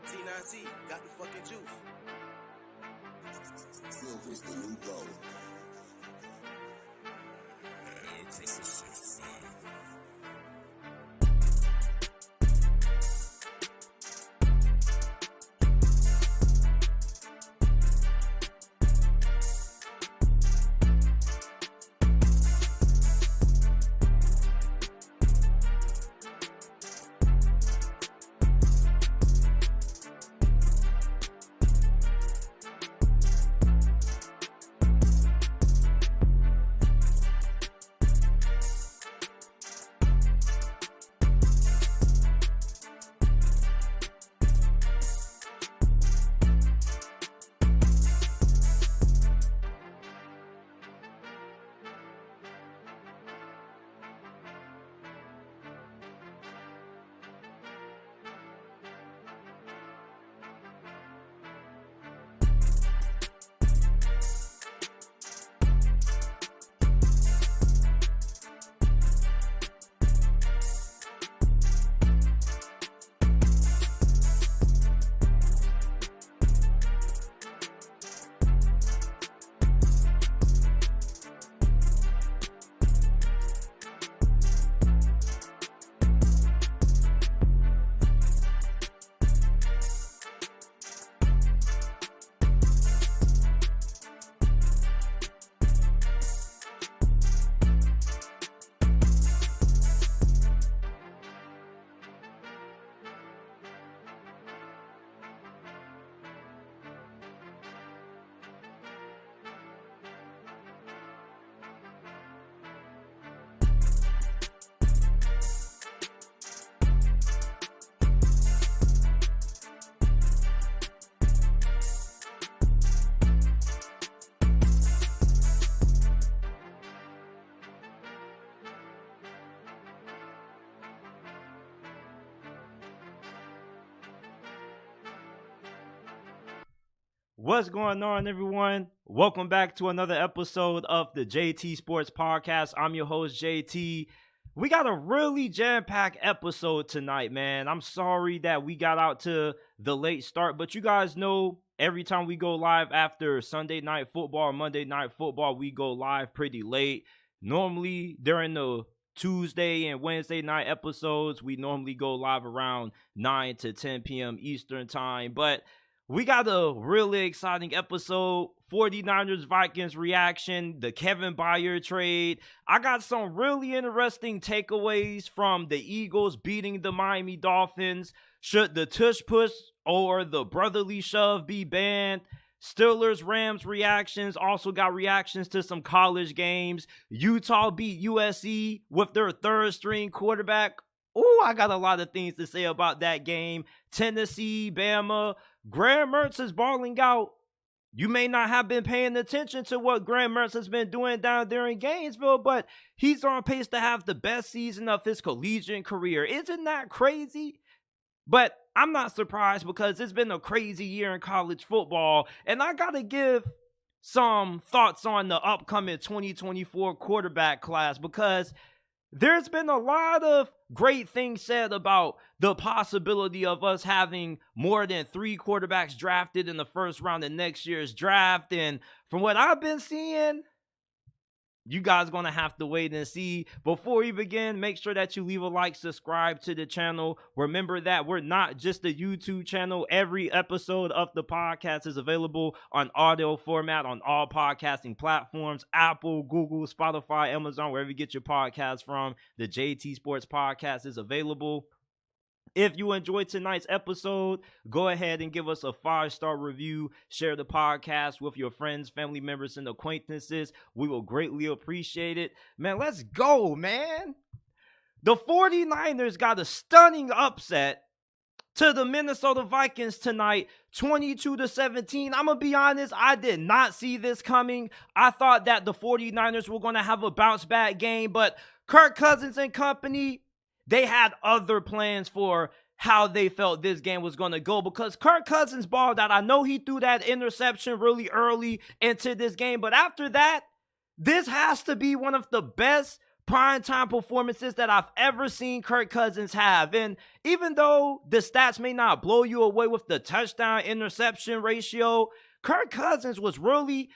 T9T got the fucking juice. Silver's the new gold. Take this shit fun. What's going on, everyone? Welcome back to another episode of the JT Sports Podcast. I'm your host, JT. We got a really jam-packed episode tonight, man. I'm sorry that we got out to the late start, but you guys know every time we go live after Sunday night football or Monday night football, we go live pretty late. Normally, during the Tuesday and Wednesday night episodes, we normally go live around 9 to 10 p.m. Eastern time, but we got a really exciting episode. 49ers-Vikings reaction, the Kevin Byard trade. I got some really interesting takeaways from the Eagles beating the Maim Dolphins. Should the tush push or the brotherly shove be banned? Steelers-Rams reactions. Also got reactions to some college games. Utah beat USC with their third-string quarterback. Ooh, I got a lot of things to say about that game. Tennessee, Bama. Graham Mertz is balling out. You may not have been paying attention to what Graham Mertz has been doing down there in Gainesville, but he's on pace to have the best season of his collegiate career. Isn't that crazy? But I'm not surprised because it's been a crazy year in college football, and I got to give some thoughts on the upcoming 2024 quarterback class because there's been a lot of great things said about the possibility of us having more than 3 quarterbacks drafted in the first round of next year's draft. And from what I've been seeing, you guys going to have to wait and see. Before we begin, make sure that you leave a like, subscribe to the channel. Remember that we're not just a YouTube channel. Every episode of the podcast is available on audio format on all podcasting platforms: Apple, Google, Spotify, Amazon, wherever you get your podcasts from. The JT Sports Podcast is available. If you enjoyed tonight's episode, go ahead and give us a 5-star review. Share the podcast with your friends, family members, and acquaintances. We will greatly appreciate it. Man, let's go, man. The 49ers got a stunning upset to the Minnesota Vikings tonight, 22-17. I'm going to be honest, I did not see this coming. I thought that the 49ers were going to have a bounce-back game, but Kirk Cousins and company, they had other plans for how they felt this game was going to go because Kirk Cousins balled out. I know he threw that interception really early into this game, but after that, this has to be one of the best primetime performances that I've ever seen Kirk Cousins have. And even though the stats may not blow you away with the touchdown interception ratio, Kirk Cousins was really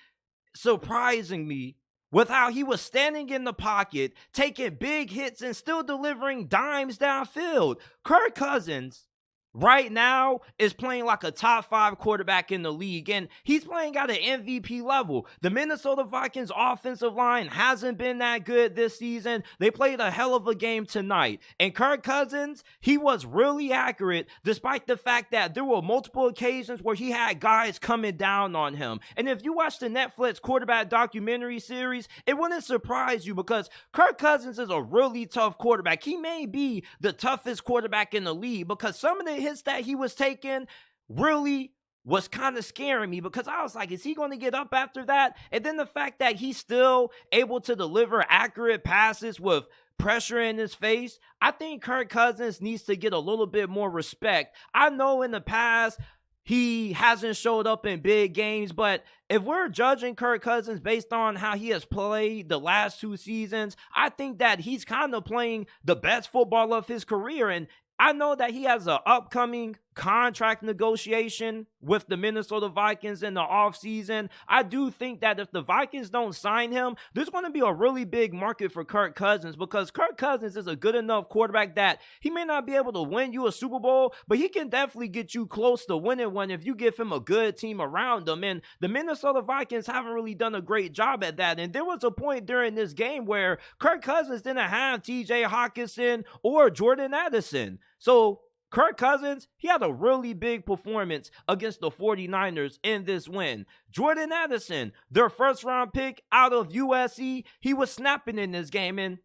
surprising me with how he was standing in the pocket, taking big hits and still delivering dimes downfield. Kirk Cousins right now is playing like a top 5 quarterback in the league, and he's playing at an MVP level. The Minnesota Vikings offensive line hasn't been that good this season. They played a hell of a game tonight, and Kirk Cousins, he was really accurate despite the fact that there were multiple occasions where he had guys coming down on him. And if you watch the Netflix quarterback documentary series, it wouldn't surprise you because Kirk Cousins is a really tough quarterback. He may be the toughest quarterback in the league because some of the hits that he was taking really was kind of scaring me because I was like, is he going to get up after that? And then the fact that he's still able to deliver accurate passes with pressure in his face, I think Kirk Cousins needs to get a little bit more respect. I know in the past he hasn't showed up in big games, but if we're judging Kirk Cousins based on how he has played the last 2 seasons, I think that he's kind of playing the best football of his career. And I know that he has an upcoming contract negotiation with the Minnesota Vikings in the offseason. I do think that if the Vikings don't sign him, there's going to be a really big market for Kirk Cousins because Kirk Cousins is a good enough quarterback that he may not be able to win you a Super Bowl, but he can definitely get you close to winning one if you give him a good team around him. And the Minnesota Vikings haven't really done a great job at that. And there was a point during this game where Kirk Cousins didn't have TJ Hawkinson or Jordan Addison. So Kirk Cousins, he had a really big performance against the 49ers in this win. Jordan Addison, their first-round pick out of USC, he was snapping in this game. And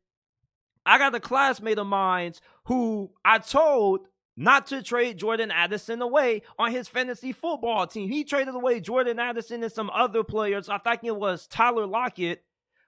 I got a classmate of mine who I told not to trade Jordan Addison away on his fantasy football team. He traded away Jordan Addison and some other players. I think it was Tyler Lockett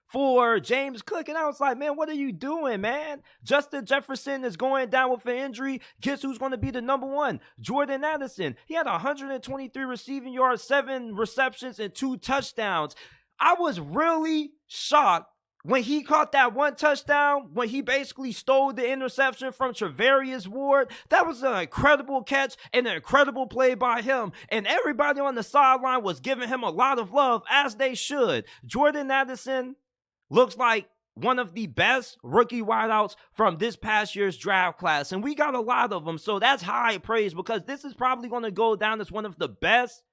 for James Cook. And I was like, man, what are you doing, man? Justin Jefferson is going down with an injury. Guess who's going to be the number one? Jordan Addison. He had 123 receiving yards, 7 receptions, and 2 touchdowns. I was really shocked when he caught that 1 touchdown, when he basically stole the interception from Travarius Ward. That was an incredible catch and an incredible play by him. And everybody on the sideline was giving him a lot of love, as they should. Jordan Addison looks like one of the best rookie wideouts from this past year's draft class. And we got a lot of them, so that's high praise because this is probably going to go down as one of the best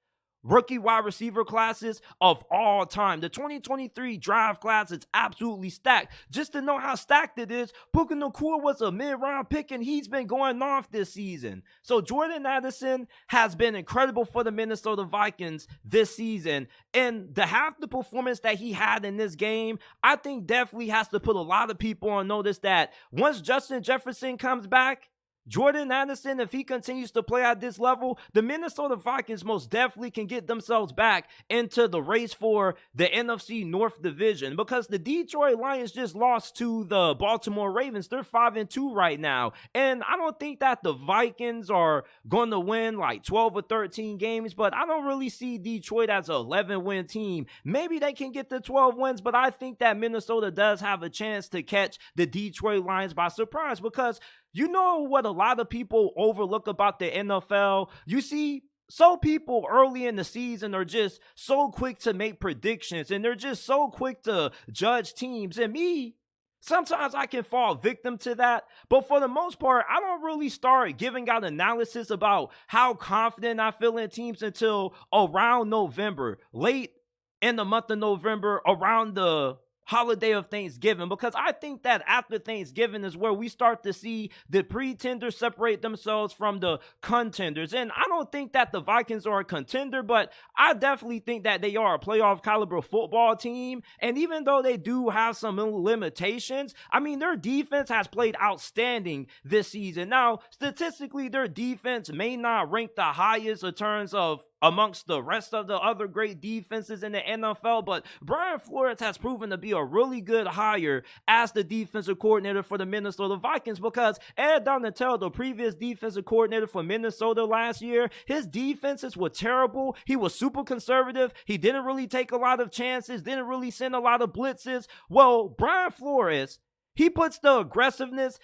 rookie wide receiver classes of all time. The 2023 draft class is absolutely stacked. Just to know how stacked it is, Puka Nacua was a mid-round pick and he's been going off this season. So Jordan Addison has been incredible for the Minnesota Vikings this season. And the half the performance that he had in this game, I think definitely has to put a lot of people on notice that once Justin Jefferson comes back, Jordan Addison, if he continues to play at this level, the Minnesota Vikings most definitely can get themselves back into the race for the NFC North Division because the Detroit Lions just lost to the Baltimore Ravens. They're 5-2 right now. And I don't think that the Vikings are going to win like 12 or 13 games, but I don't really see Detroit as an 11-win team. Maybe they can get to 12 wins, but I think that Minnesota does have a chance to catch the Detroit Lions by surprise because you know what a lot of people overlook about the NFL? You see, some people early in the season are just so quick to make predictions and they're just so quick to judge teams. And me, sometimes I can fall victim to that. But for the most part, I don't really start giving out analysis about how confident I feel in teams until around November, late in the month of November, around the holiday of Thanksgiving, because I think that after Thanksgiving is where we start to see the pretenders separate themselves from the contenders. And I don't think that the Vikings are a contender, but I definitely think that they are a playoff caliber football team. And even though they do have some limitations, I mean, their defense has played outstanding this season. Now, statistically, their defense may not rank the highest in terms of amongst the rest of the other great defenses in the NFL, but Brian Flores has proven to be a really good hire as the defensive coordinator for the Minnesota Vikings, because Ed Donatell, the previous defensive coordinator for Minnesota last year, his defenses were terrible. He was super conservative. He didn't really take a lot of chances, didn't really send a lot of blitzes. Well, Brian Flores, He puts the aggressiveness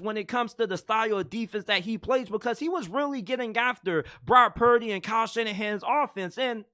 when it comes to the style of defense that he plays, because he was really getting after Brock Purdy and Kyle Shanahan's offense. And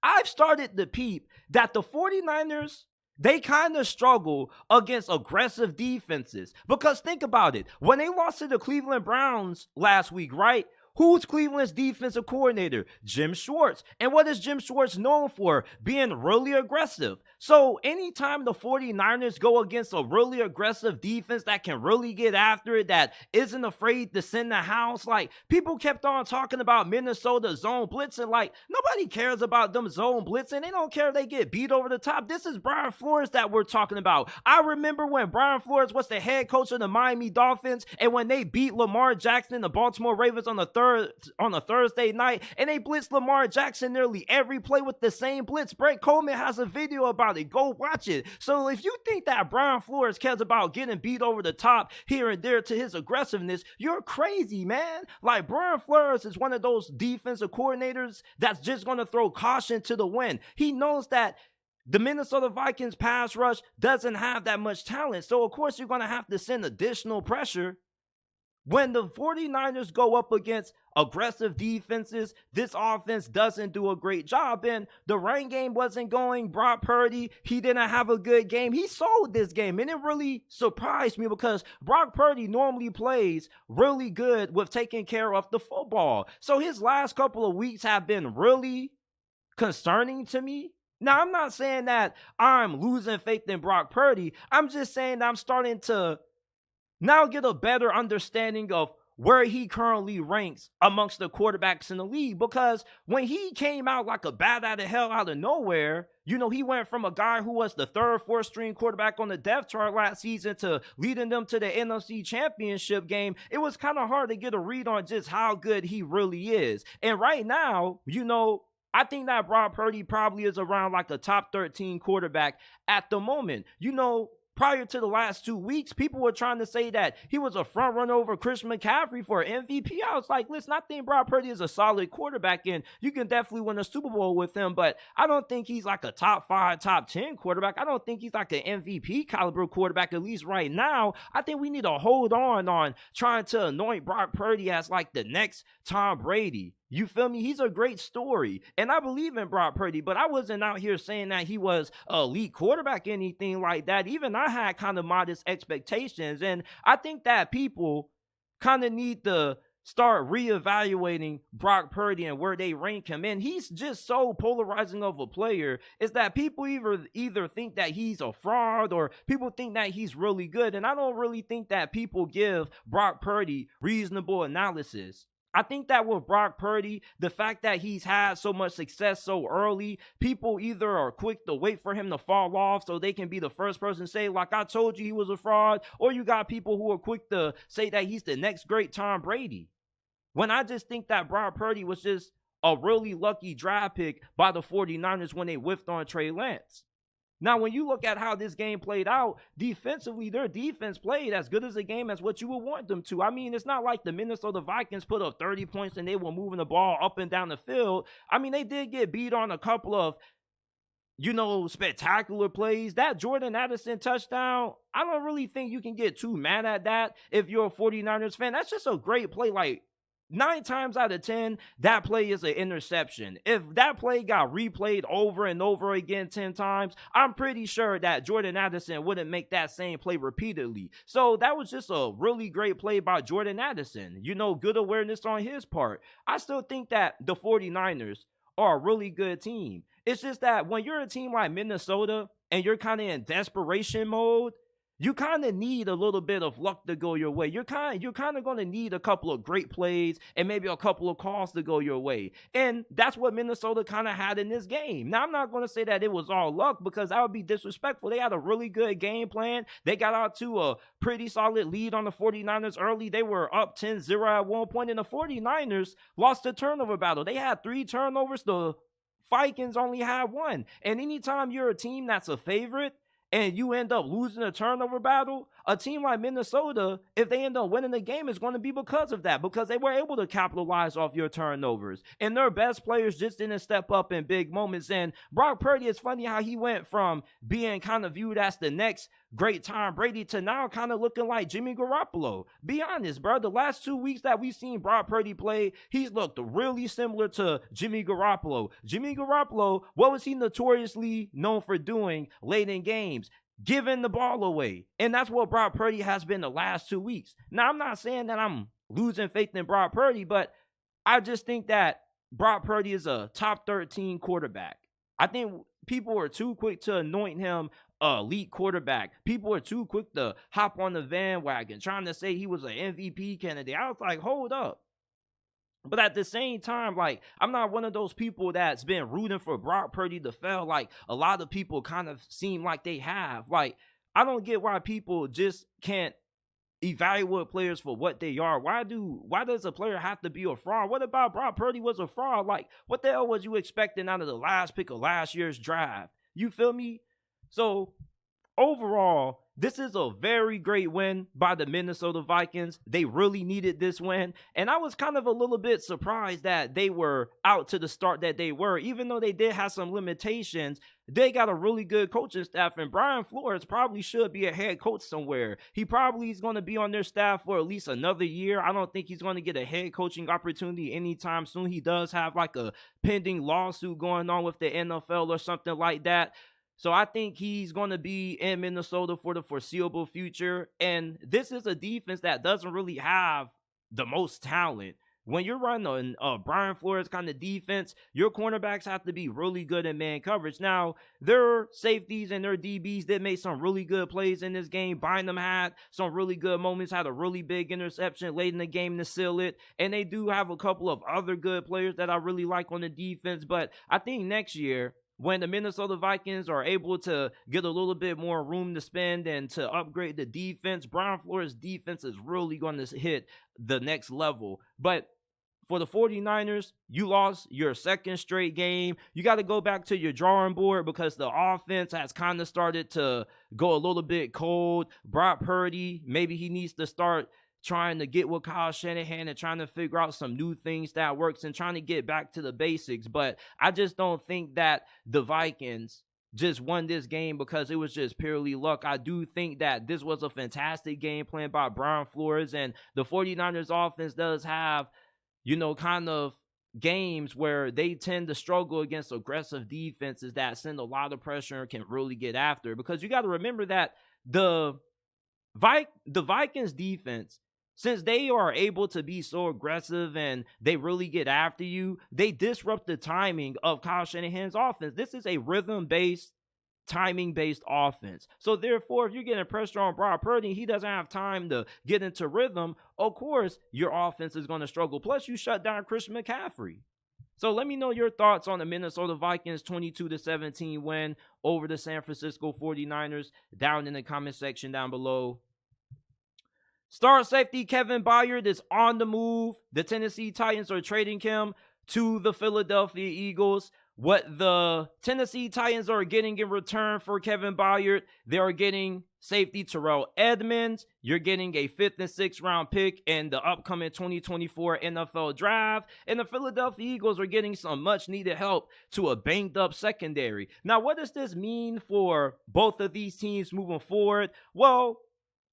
I've started to peep that the 49ers, they kind of struggle against aggressive defenses. Because think about it. When they lost to the Cleveland Browns last week, right? Who's Cleveland's defensive coordinator? Jim Schwartz. And what is Jim Schwartz known for? Being really aggressive. So anytime the 49ers go against a really aggressive defense that can really get after it, that isn't afraid to send the house, like people kept on talking about Minnesota zone blitzing, like nobody cares about them zone blitzing. They don't care if they get beat over the top. This is Brian Flores that we're talking about. I remember when Brian Flores was the head coach of the Miami Dolphins, and when they beat Lamar Jackson and the Baltimore Ravens on a Thursday night, and they blitzed Lamar Jackson nearly every play with the same blitz. Brett Coleman has a video about it. Go watch it. So if you think that Brian Flores cares about getting beat over the top here and there to his aggressiveness, you're crazy, man. Like, Brian Flores is one of those defensive coordinators that's just going to throw caution to the wind. He knows that the Minnesota Vikings pass rush doesn't have that much talent. So, of course, you're going to have to send additional pressure. When the 49ers go up against aggressive defenses, this offense doesn't do a great job. And the run game wasn't going. Brock Purdy, he didn't have a good game. He sold this game, and it really surprised me because Brock Purdy normally plays really good with taking care of the football. So his last couple of weeks have been really concerning to me. Now, I'm not saying that I'm losing faith in Brock Purdy. I'm just saying that I'm starting to now get a better understanding of where he currently ranks amongst the quarterbacks in the league. Because when he came out like a bat out of hell out of nowhere, you know, he went from a guy who was the third, fourth string quarterback on the depth chart last season to leading them to the NFC Championship game. It was kind of hard to get a read on just how good he really is. And right now, you know, I think that Brock Purdy probably is around like a top 13 quarterback at the moment. You know, prior to the last 2 weeks, people were trying to say that he was a front runner over Christian McCaffrey for MVP. I was like, listen, I think Brock Purdy is a solid quarterback, and you can definitely win a Super Bowl with him, but I don't think he's like a top 5, top 10 quarterback. I don't think he's like an MVP caliber quarterback, at least right now. I think we need to hold on trying to anoint Brock Purdy as like the next Tom Brady. You feel me? He's a great story. And I believe in Brock Purdy, but I wasn't out here saying that he was an elite quarterback, anything like that. Even I had kind of modest expectations. And I think that people kind of need to start reevaluating Brock Purdy and where they rank him. And he's just so polarizing of a player, is that people either think that he's a fraud or people think that he's really good. And I don't really think that people give Brock Purdy reasonable analysis. I think that with Brock Purdy, the fact that he's had so much success so early, people either are quick to wait for him to fall off so they can be the first person to say, like, I told you he was a fraud, or you got people who are quick to say that he's the next great Tom Brady. When I just think that Brock Purdy was just a really lucky draft pick by the 49ers when they whiffed on Trey Lance. Now, when you look at how this game played out, defensively, their defense played as good as a game as what you would want them to. I mean, it's not like the Minnesota Vikings put up 30 points and they were moving the ball up and down the field. I mean, they did get beat on a couple of, you know, spectacular plays. That Jordan Addison touchdown, I don't really think you can get too mad at that if you're a 49ers fan. That's just a great play. Like, 9 times out of 10, that play is an interception. If that play got replayed over and over again 10 times, I'm pretty sure that Jordan Addison wouldn't make that same play repeatedly. So that was just a really great play by Jordan Addison. You know, good awareness on his part. I still think that the 49ers are a really good team. It's just that when you're a team like Minnesota and you're kind of in desperation mode, you kind of need a little bit of luck to go your way. You're kind of going to need a couple of great plays and maybe a couple of calls to go your way. And that's what Minnesota kind of had in this game. Now, I'm not going to say that it was all luck because that would be disrespectful. They had a really good game plan. They got out to a pretty solid lead on the 49ers early. They were up 10-0 at one point, and the 49ers lost the turnover battle. They had 3 turnovers. The Vikings only had 1. And anytime you're a team that's a favorite and you end up losing a turnover battle, a team like Minnesota, if they end up winning the game, it's going to be because of that, because they were able to capitalize off your turnovers. And their best players just didn't step up in big moments. And Brock Purdy, it's funny how he went from being kind of viewed as the next great Tom Brady to now kind of looking like Jimmy Garoppolo. Be honest, bro. The last 2 weeks that we've seen Brock Purdy play, he's looked really similar to Jimmy Garoppolo. Jimmy Garoppolo, what was he notoriously known for doing late in games? Giving the ball away. And that's what Brock Purdy has been the last 2 weeks. Now, I'm not saying that I'm losing faith in Brock Purdy, but I just think that Brock Purdy is a top 13 quarterback. I think people are too quick to anoint him elite quarterback. People are too quick to hop on the bandwagon trying to say he was an MVP candidate. I was like, hold up. But at the same time, like, I'm not one of those people that's been rooting for Brock Purdy to fail like a lot of people kind of seem like they have. Like, I don't get why people just can't evaluate players for what they are. Why does a player have to be a fraud? What about Brock Purdy was a fraud? Like, what the hell was you expecting out of the last pick of last year's draft? You feel me? So, overall, this is a very great win by the Minnesota Vikings. They really needed this win. And I was kind of a little bit surprised that they were out to the start that they were. Even though they did have some limitations, they got a really good coaching staff. And Brian Flores probably should be a head coach somewhere. He probably is going to be on their staff for at least another year. I don't think he's going to get a head coaching opportunity anytime soon. He does have like a pending lawsuit going on with the NFL or something like that. So I think he's going to be in Minnesota for the foreseeable future. And this is a defense that doesn't really have the most talent. When you're running a Brian Flores kind of defense, your cornerbacks have to be really good in man coverage. Now, their safeties and their DBs did make some really good plays in this game. Bynum had some really good moments, had a really big interception late in the game to seal it. And they do have a couple of other good players that I really like on the defense. But I think next year, when the Minnesota Vikings are able to get a little bit more room to spend and to upgrade the defense, Brian Flores' defense is really going to hit the next level. But for the 49ers, you lost your second straight game. You got to go back to your drawing board because the offense has kind of started to go a little bit cold. Brock Purdy, maybe he needs to start trying to get with Kyle Shanahan and trying to figure out some new things that works and trying to get back to the basics. But I just don't think that the Vikings just won this game because it was just purely luck. I do think that this was a fantastic game plan by Brian Flores, and the 49ers offense does have, kind of games where they tend to struggle against aggressive defenses that send a lot of pressure and can really get after. Because you got to remember that the Vikings defense, since they are able to be so aggressive and they really get after you, they disrupt the timing of Kyle Shanahan's offense. This is a rhythm-based, timing-based offense. So therefore, if you're getting pressure on Brock Purdy, he doesn't have time to get into rhythm, of course, your offense is going to struggle. Plus, you shut down Christian McCaffrey. So let me know your thoughts on the Minnesota Vikings 22-17 win over the San Francisco 49ers down in the comment section down below. Star safety Kevin Byard is on the move. The Tennessee Titans are trading him to the Philadelphia Eagles. What the Tennessee Titans are getting in return for Kevin Byard, they are getting safety Terrell Edmunds. You're getting a 5th and 6th round pick in the upcoming 2024 NFL draft. And the Philadelphia Eagles are getting some much needed help to a banged up secondary. Now, what does this mean for both of these teams moving forward? Well,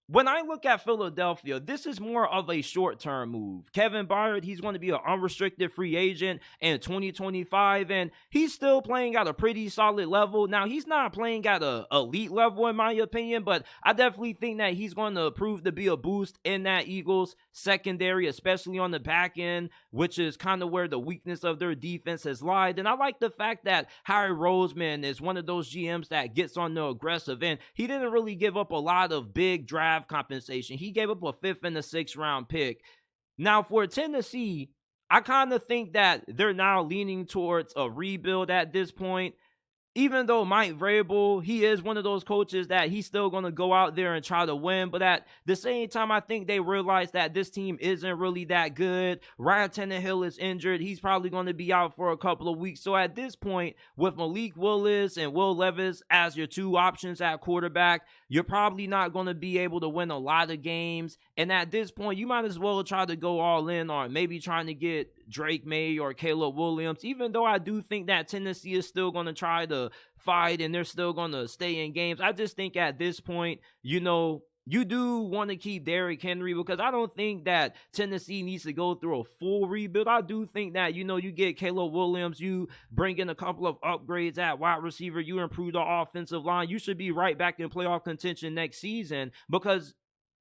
when I look at Philadelphia, this is more of a short-term move. Kevin Byard, he's going to be an unrestricted free agent in 2025, and he's still playing at a pretty solid level. Now, he's not playing at an elite level, in my opinion, but I definitely think that he's going to prove to be a boost in that Eagles secondary, especially on the back end, which is kind of where the weakness of their defense has lied. And I like the fact that Harry Roseman is one of those GMs that gets on the aggressive end. He didn't really give up a lot of big draft compensation. He gave up a 5th and a 6th round pick. Now for Tennessee, I kind of think that they're now leaning towards a rebuild at this point. even though Mike Vrabel, he is one of those coaches that he's still going to go out there and try to win. But at the same time, I think they realize that this team isn't really that good. Ryan Tannehill is injured. He's probably going to be out for a couple of weeks. So at this point, with Malik Willis and Will Levis as your two options at quarterback, you're probably not going to be able to win a lot of games. And at this point, you might as well try to go all in on maybe trying to get Drake Maye or Caleb Williams, even though I do think that Tennessee is still going to try to fight and they're still going to stay in games. I just think at this point, you do want to keep Derrick Henry because I don't think that Tennessee needs to go through a full rebuild. I do think that, you get Caleb Williams, you bring in a couple of upgrades at wide receiver, you improve the offensive line. You should be right back in playoff contention next season because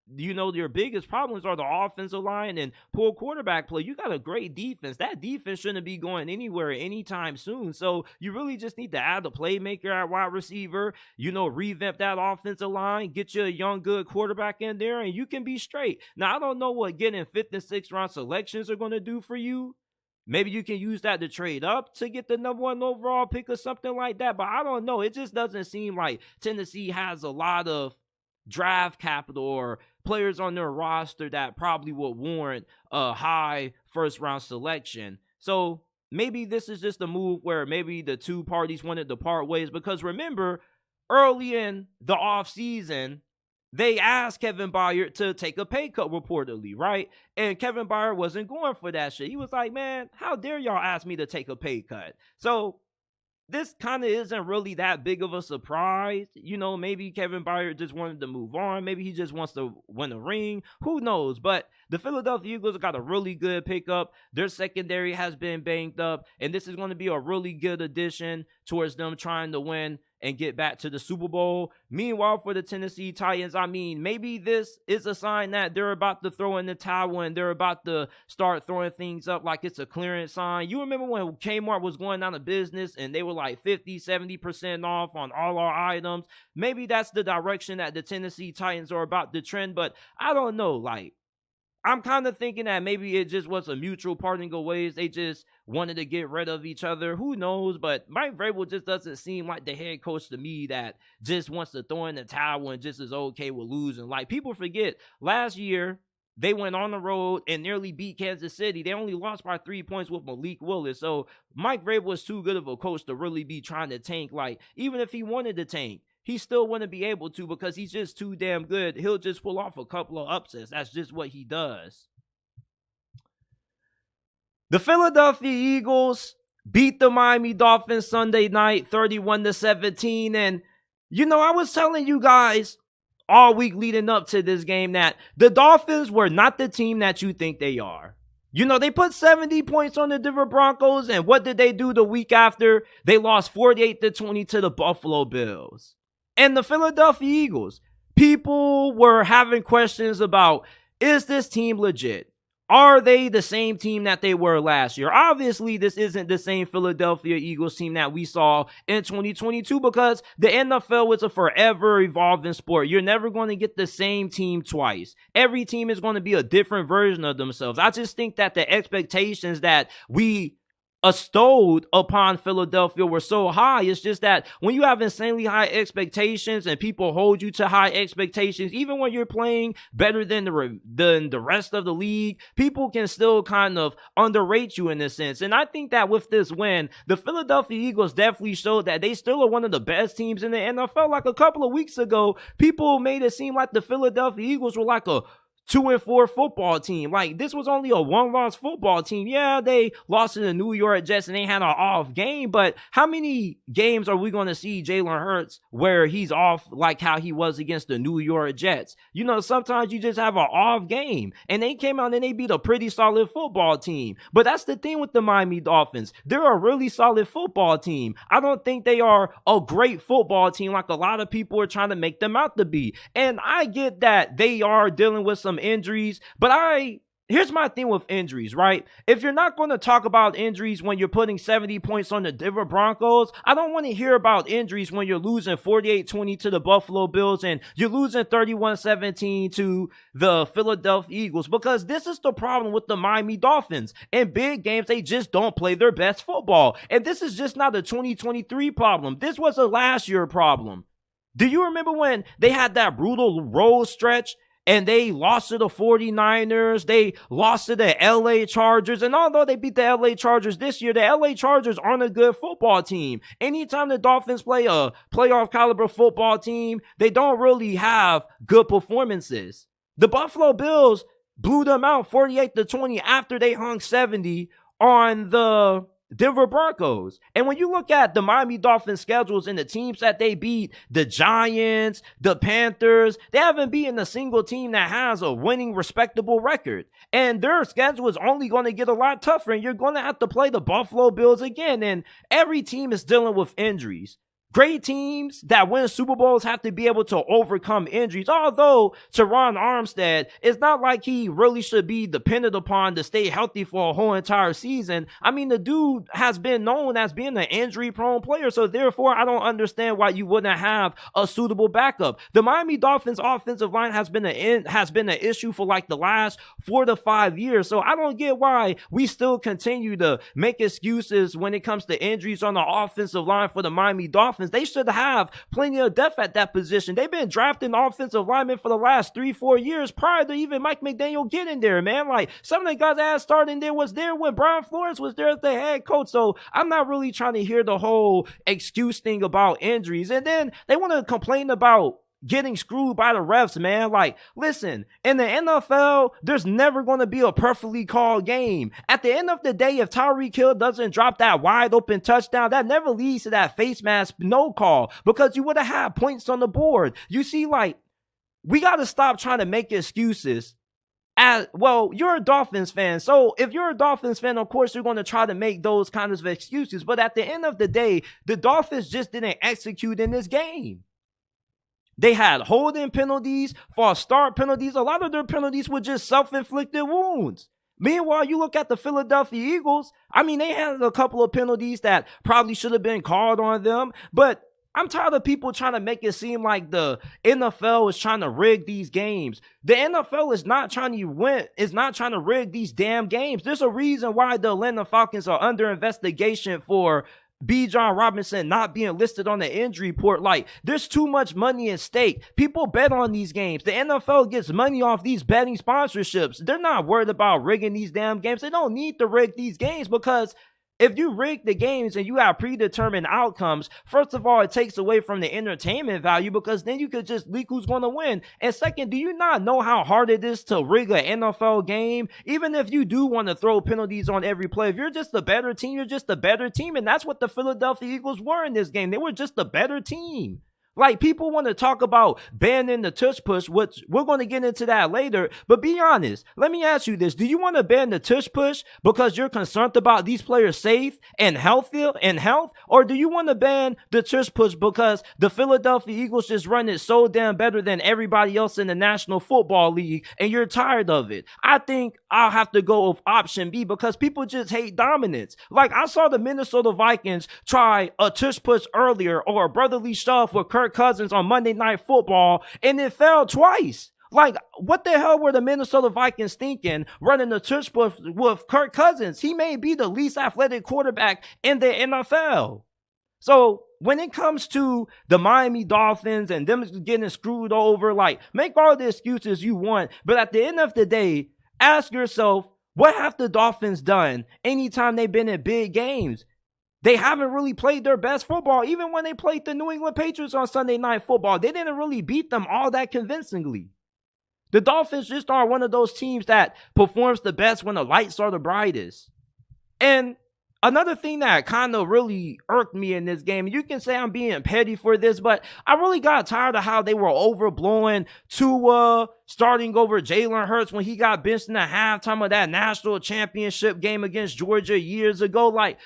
your biggest problems are the offensive line and poor quarterback play. You got a great defense. That defense shouldn't be going anywhere anytime soon. So you really just need to add a playmaker at wide receiver, revamp that offensive line, get you a young, good quarterback in there, and you can be straight. Now, I don't know what getting 5th and 6th round selections are going to do for you. Maybe you can use that to trade up to get the number 1 overall pick or something like that. But I don't know. It just doesn't seem like Tennessee has a lot of draft capital or players on their roster that probably would warrant a high first-round selection. So maybe this is just a move where maybe the two parties wanted to part ways because remember, early in the offseason, they asked Kevin Byard to take a pay cut reportedly, right? And Kevin Byard wasn't going for that shit. He was like, man, how dare y'all ask me to take a pay cut? So this kind of isn't really that big of a surprise. Maybe Kevin Byard just wanted to move on. Maybe he just wants to win a ring. Who knows? But the Philadelphia Eagles got a really good pickup. Their secondary has been banged up, and this is going to be a really good addition towards them trying to win and get back to the Super Bowl. Meanwhile, for the Tennessee Titans, maybe this is a sign that they're about to throw in the towel and they're about to start throwing things up like it's a clearance sign. You remember when Kmart was going out of business and they were like 50, 70% off on all our items? Maybe that's the direction that the Tennessee Titans are about to trend, but I don't know. I'm kind of thinking that maybe it just was a mutual parting of ways. They just wanted to get rid of each other. Who knows? But Mike Vrabel just doesn't seem like the head coach to me that just wants to throw in the towel and just is okay with losing. People forget, last year, they went on the road and nearly beat Kansas City. They only lost by 3 points with Malik Willis. So Mike Vrabel was too good of a coach to really be trying to tank. Even if he wanted to tank, he still wouldn't be able to because he's just too damn good. He'll just pull off a couple of upsets. That's just what he does. The Philadelphia Eagles beat the Miami Dolphins Sunday night, 31-17. And, I was telling you guys all week leading up to this game that the Dolphins were not the team that you think they are. They put 70 points on the Denver Broncos, and what did they do the week after? They lost 48-20 to the Buffalo Bills. And the Philadelphia Eagles, people were having questions about, is this team legit? Are they the same team that they were last year? Obviously, this isn't the same Philadelphia Eagles team that we saw in 2022 because the NFL is a forever evolving sport. You're never going to get the same team twice. Every team is going to be a different version of themselves. I just think that the expectations that we bestowed upon Philadelphia were so high. It's just that when you have insanely high expectations and people hold you to high expectations, even when you're playing better than the rest of the league, people can still kind of underrate you in this sense. And I think that with this win, the Philadelphia Eagles definitely showed that they still are one of the best teams in the NFL. A couple of weeks ago, people made it seem like the Philadelphia Eagles were like a 2-4 football team. This was only a 1-loss football team. Yeah, they lost to the New York Jets and they had an off game, but how many games are we going to see Jalen Hurts where he's off like how he was against the New York Jets? Sometimes you just have an off game, and they came out and they beat a pretty solid football team. But that's the thing with the Miami Dolphins. They're a really solid football team. I don't think they are a great football team like a lot of people are trying to make them out to be. And I get that they are dealing with some injuries, but I here's my thing with injuries, right? If you're not going to talk about injuries when you're putting 70 points on the Denver Broncos, I don't want to hear about injuries when you're losing 48-20 to the Buffalo Bills and you're losing 31-17 to the Philadelphia Eagles, because this is the problem with the Miami Dolphins. In big games, they just don't play their best football. And this is just not a 2023 problem. This was a last year problem. Do you remember when they had that brutal road stretch and they lost to the 49ers, they lost to the LA Chargers, and although they beat the LA Chargers this year, the LA Chargers aren't a good football team. Anytime the Dolphins play a playoff caliber football team, they don't really have good performances. The Buffalo Bills blew them out 48-20 after they hung 70 on the Denver Broncos. And when you look at the Miami Dolphins schedules and the teams that they beat, the Giants, the Panthers, they haven't beaten a single team that has a winning, respectable record. And their schedule is only going to get a lot tougher, and you're going to have to play the Buffalo Bills again. And every team is dealing with injuries. Great teams that win Super Bowls have to be able to overcome injuries. Although Teron Armstead, it's not like he really should be dependent upon to stay healthy for a whole entire season. I mean, the dude has been known as being an injury-prone player, so therefore I don't understand why you wouldn't have a suitable backup. The Miami Dolphins offensive line has been an issue for like the last 4 to 5 years, so I don't get why we still continue to make excuses when it comes to injuries on the offensive line for the Miami Dolphins. They should have plenty of depth at that position. They've been drafting offensive linemen for the last 3-4 years prior to even Mike McDaniel getting there, man. Like, some of the guys that starting there was there when Brian Flores was there as the head coach. So I'm not really trying to hear the whole excuse thing about injuries. And then they want to complain about getting screwed by the refs, man. Like, listen, in the NFL, there's never going to be a perfectly called game. At the end of the day, if Tyreek Hill doesn't drop that wide open touchdown, that never leads to that face mask no call, because you would have had points on the board. You see, like, we got to stop trying to make excuses. Well, you're a Dolphins fan, so if you're a Dolphins fan, of course, you're going to try to make those kinds of excuses. But at the end of the day, the Dolphins just didn't execute in this game. They had holding penalties, false start penalties. A lot of their penalties were just self-inflicted wounds. Meanwhile, you look at the Philadelphia Eagles. I mean, they had a couple of penalties that probably should have been called on them. But I'm tired of people trying to make it seem like the NFL is trying to rig these games. The NFL is not trying to win, is not trying to rig these damn games. There's a reason why the Atlanta Falcons are under investigation for Bijan Robinson not being listed on the injury report. Like, there's too much money at stake. People bet on these games. The NFL gets money off these betting sponsorships. They're not worried about rigging these damn games. They don't need to rig these games, because if you rig the games and you have predetermined outcomes, first of all, it takes away from the entertainment value, because then you could just leak who's going to win. And second, do you not know how hard it is to rig an NFL game? Even if you do want to throw penalties on every play, if you're just a better team, you're just a better team. And that's what the Philadelphia Eagles were in this game. They were just a better team. Like, people want to talk about banning the tush push, which we're going to get into that later. But be honest, let me ask you this. Do you want to ban the tush push because you're concerned about these players safe and health? Or do you want to ban the tush push because the Philadelphia Eagles just run it so damn better than everybody else in the National Football League and you're tired of it? I think I'll have to go with option B, because people just hate dominance. Like, I saw the Minnesota Vikings try a tush push earlier, or a brotherly shove with Kirk Cousins on Monday Night Football, and it fell twice. Like, what the hell were the Minnesota Vikings thinking running the tush push with Kirk Cousins? He may be the least athletic quarterback in the NFL. So when it comes to the Miami Dolphins and them getting screwed over, like, make all the excuses you want, but at the end of the day, ask yourself, what have the Dolphins done anytime they've been in big games? They haven't really played their best football. Even when they played the New England Patriots on Sunday Night Football, they didn't really beat them all that convincingly. The Dolphins just are one of those teams that performs the best when the lights are the brightest. And another thing that kind of really irked me in this game, you can say I'm being petty for this, but I really got tired of how they were overblowing Tua, starting over Jalen Hurts when he got benched in the halftime of that national championship game against Georgia years ago. Like,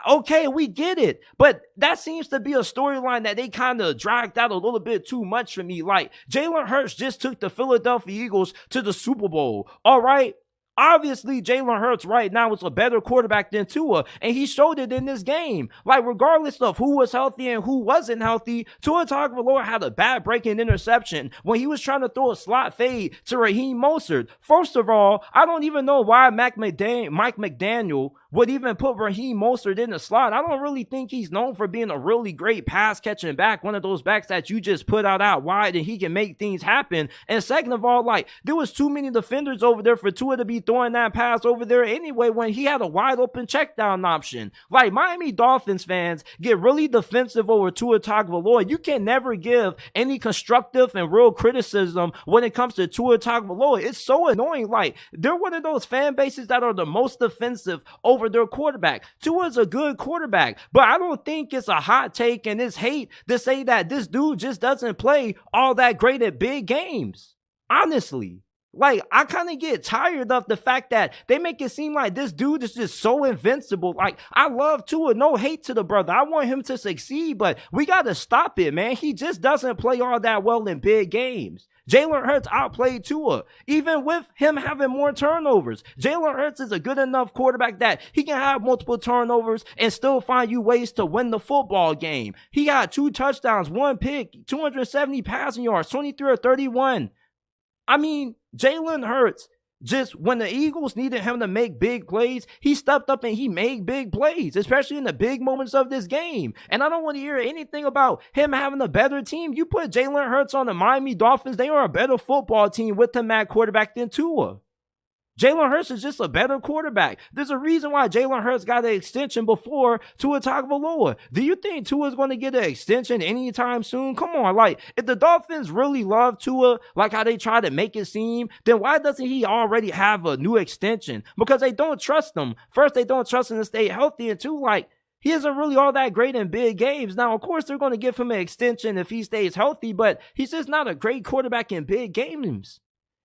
okay, we get it, but that seems to be a storyline that they kind of dragged out a little bit too much for me. Like, Jalen Hurts just took the Philadelphia Eagles to the Super Bowl, all right? Obviously, Jalen Hurts right now is a better quarterback than Tua, and he showed it in this game. Like, regardless of who was healthy and who wasn't healthy, Tua Tagovailoa had a bad breaking interception when he was trying to throw a slot fade to Raheem Mostert. First of all, I don't even know why Mike McDaniel would even put Raheem Mostert in the slot. I don't really think he's known for being a really great pass-catching back, one of those backs that you just put out wide and he can make things happen. And second of all, like, there was too many defenders over there for Tua to be throwing that pass over there anyway when he had a wide open check down option. Like, Miami Dolphins fans get really defensive over Tua Tagovailoa. You can never give any constructive and real criticism when it comes to Tua Tagovailoa. It's so annoying. Like, they're one of those fan bases that are the most defensive over their quarterback. Tua's a good quarterback, but I don't think it's a hot take and it's hate to say that this dude just doesn't play all that great at big games. Honestly. Like, I kind of get tired of the fact that they make it seem like this dude is just so invincible. Like, I love Tua, no hate to the brother. I want him to succeed, but we got to stop it, man. He just doesn't play all that well in big games. Jalen Hurts outplayed Tua, even with him having more turnovers. Jalen Hurts is a good enough quarterback that he can have multiple turnovers and still find you ways to win the football game. He got 2 touchdowns, 1 pick, 270 passing yards, 23 or 31. I mean, Jalen Hurts, just when the Eagles needed him to make big plays, he stepped up and he made big plays, especially in the big moments of this game. And I don't want to hear anything about him having a better team. You put Jalen Hurts on the Miami Dolphins, they are a better football team with him at quarterback than Tua. Jalen Hurts is just a better quarterback. There's a reason why Jalen Hurts got an extension before Tua Tagovailoa. Do you think Tua is going to get an extension anytime soon? Come on, like, if the Dolphins really love Tua, like how they try to make it seem, then why doesn't he already have a new extension? Because they don't trust him. First, they don't trust him to stay healthy, and two, like, he isn't really all that great in big games. Now, of course, they're going to give him an extension if he stays healthy, but he's just not a great quarterback in big games.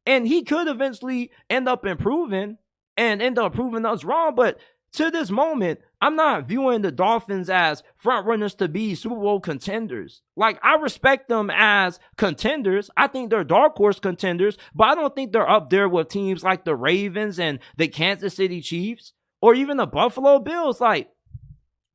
And he could eventually end up improving and end up proving us wrong. But to this moment, I'm not viewing the Dolphins as front runners to be Super Bowl contenders. Like, I respect them as contenders. I think they're dark horse contenders, but I don't think they're up there with teams like the Ravens and the Kansas City Chiefs or even the Buffalo Bills. Like,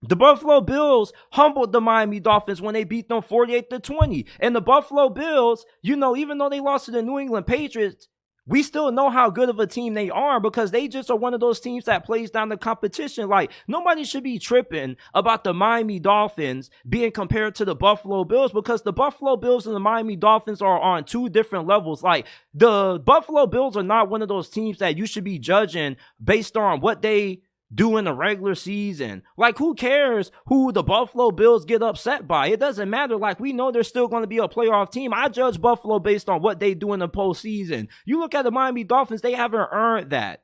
the Buffalo Bills humbled the Miami Dolphins when they beat them 48-20. And the Buffalo Bills, you know, even though they lost to the New England Patriots, we still know how good of a team they are because they just are one of those teams that plays down the competition. Like, nobody should be tripping about the Miami Dolphins being compared to the Buffalo Bills because the Buffalo Bills and the Miami Dolphins are on 2 different levels. Like, the Buffalo Bills are not one of those teams that you should be judging based on what they do in the regular season. Like, who cares who the Buffalo Bills get upset by? It doesn't matter. Like, we know they're still going to be a playoff team. I judge Buffalo based on what they do in the postseason. You look at the Miami Dolphins, they haven't earned that.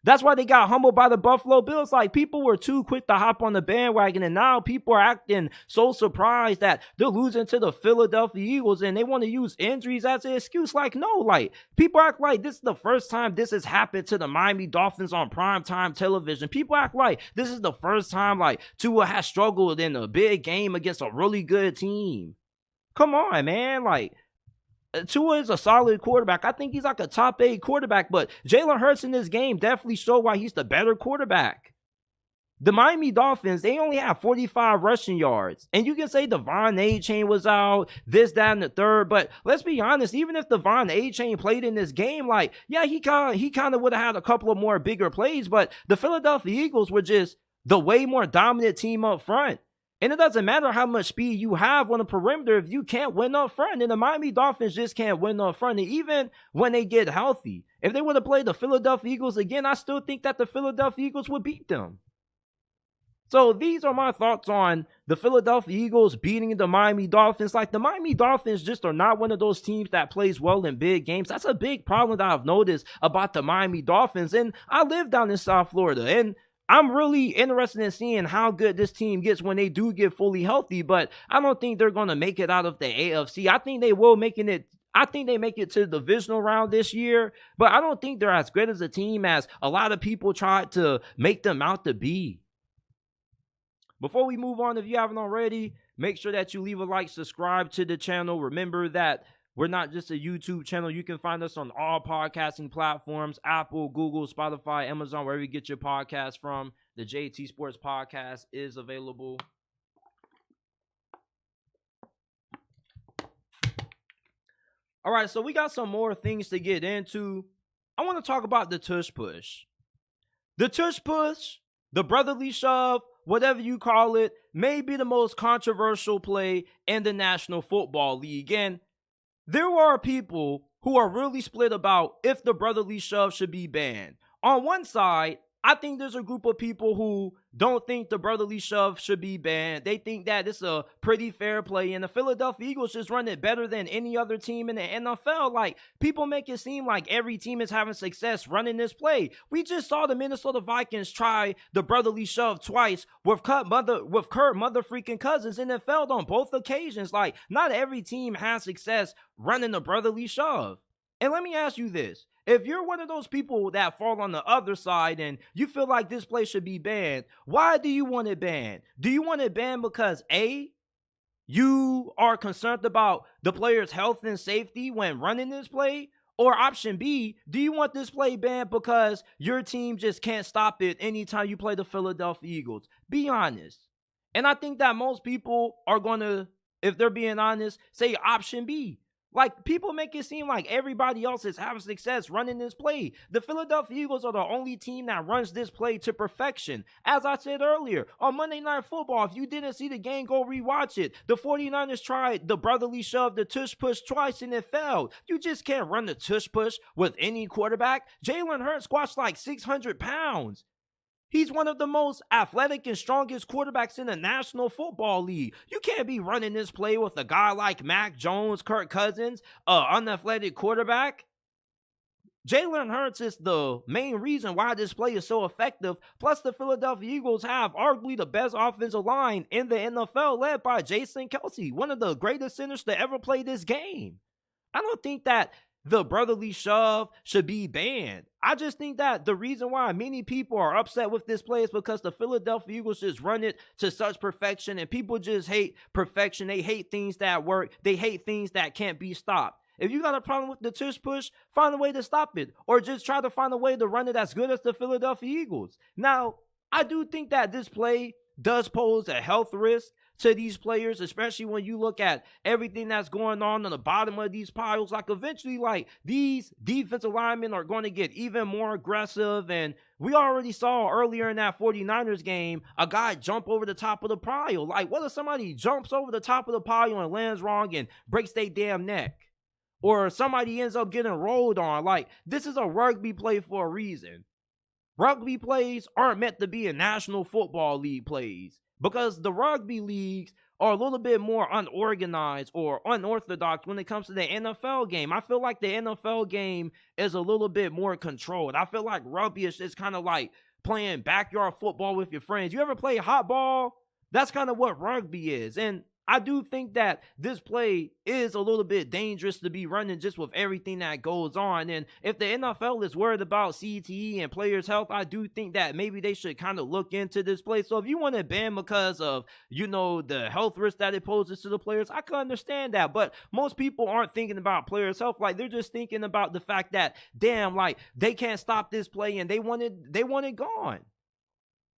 That's why they got humbled by the Buffalo Bills. Like, people were too quick to hop on the bandwagon, and now people are acting so surprised that they're losing to the Philadelphia Eagles, and they want to use injuries as an excuse. Like, no, like, people act like this is the first time this has happened to the Miami Dolphins on primetime television. People act like this is the first time, like, Tua has struggled in a big game against a really good team. Come on, man. Like, Tua is a solid quarterback. I think he's like a top 8 quarterback, but Jalen Hurts in this game definitely showed why he's the better quarterback. The Miami Dolphins, they only have 45 rushing yards. And you can say Devon A-Chain was out, this, that, and the third. But let's be honest, even if Devon A-Chain played in this game, like, yeah, he kind of would have had a couple of more bigger plays. But the Philadelphia Eagles were just the way more dominant team up front. And it doesn't matter how much speed you have on the perimeter if you can't win up front. And the Miami Dolphins just can't win up front. And even when they get healthy, if they would have played the Philadelphia Eagles again, I still think that the Philadelphia Eagles would beat them. So these are my thoughts on the Philadelphia Eagles beating the Miami Dolphins. Like, the Miami Dolphins just are not one of those teams that plays well in big games. That's a big problem that I've noticed about the Miami Dolphins. And I live down in South Florida, and I'm really interested in seeing how good this team gets when they do get fully healthy, but I don't think they're going to make it out of the AFC. I think they will make it. I think they make it to the divisional round this year, but I don't think they're as good as a team as a lot of people tried to make them out to be. Before we move on, if you haven't already, make sure that you leave a like, subscribe to the channel. Remember that We're not just a YouTube channel. You can find us on all podcasting platforms, Apple, Google, Spotify, Amazon, wherever you get your podcast from. The JT Sports Podcast is available. All right, so we got some more things to get into. I want to talk about the tush push. The tush push, the brotherly shove, whatever you call it, may be the most controversial play in the National Football League. And there are people who are really split about if the brotherly shove should be banned. On one side, I think there's a group of people who don't think the brotherly shove should be banned. They think that it's a pretty fair play, and the Philadelphia Eagles just run it better than any other team in the NFL. Like, people make it seem like every team is having success running this play. We just saw the Minnesota Vikings try the brotherly shove twice with Kirk freaking Cousins, and it failed on both occasions. Like, not every team has success running the brotherly shove. And let me ask you this. If you're one of those people that fall on the other side and you feel like this play should be banned, why do you want it banned? Do you want it banned because A, you are concerned about the player's health and safety when running this play? Or option B, do you want this play banned because your team just can't stop it anytime you play the Philadelphia Eagles? Be honest. And I think that most people are going to, if they're being honest, say option B. Like, people make it seem like everybody else is having success running this play. The Philadelphia Eagles are the only team that runs this play to perfection. As I said earlier, on Monday Night Football, if you didn't see the game, go rewatch it. The 49ers tried the brotherly shove, the tush push twice, and it failed. You just can't run the tush push with any quarterback. Jalen Hurts squashed like 600 pounds. He's one of the most athletic and strongest quarterbacks in the National Football League. You can't be running this play with a guy like Mac Jones, Kirk Cousins, unathletic quarterback. Jalen Hurts is the main reason why this play is so effective. Plus, the Philadelphia Eagles have arguably the best offensive line in the NFL, led by Jason Kelce, one of the greatest centers to ever play this game. I don't think that the brotherly shove should be banned. I just think that the reason why many people are upset with this play is because the Philadelphia Eagles just run it to such perfection, and people just hate perfection. They hate things that work. They hate things that can't be stopped. If you got a problem with the tush push, find a way to stop it, or just try to find a way to run it as good as the Philadelphia Eagles. Now, I do think that this play does pose a health risk to these players, especially when you look at everything that's going on the bottom of these piles. Like, eventually, like, these defensive linemen are going to get even more aggressive, and we already saw earlier in that 49ers game a guy jump over the top of the pile. Like, what if somebody jumps over the top of the pile and lands wrong and breaks their damn neck? Or somebody ends up getting rolled on? Like, this is a rugby play for a reason. Rugby plays aren't meant to be in National Football League plays, because the rugby leagues are a little bit more unorganized or unorthodox when it comes to the NFL game. I feel like the NFL game is a little bit more controlled. I feel like rugby is just kind of like playing backyard football with your friends. You ever play hot ball? That's kind of what rugby is. And I do think that this play is a little bit dangerous to be running just with everything that goes on. And if the NFL is worried about CTE and players' health, I do think that maybe they should kind of look into this play. So if you want to ban because of, you know, the health risk that it poses to the players, I can understand that. But most people aren't thinking about players' health. Like, they're just thinking about the fact that, damn, like, they can't stop this play and they want it gone.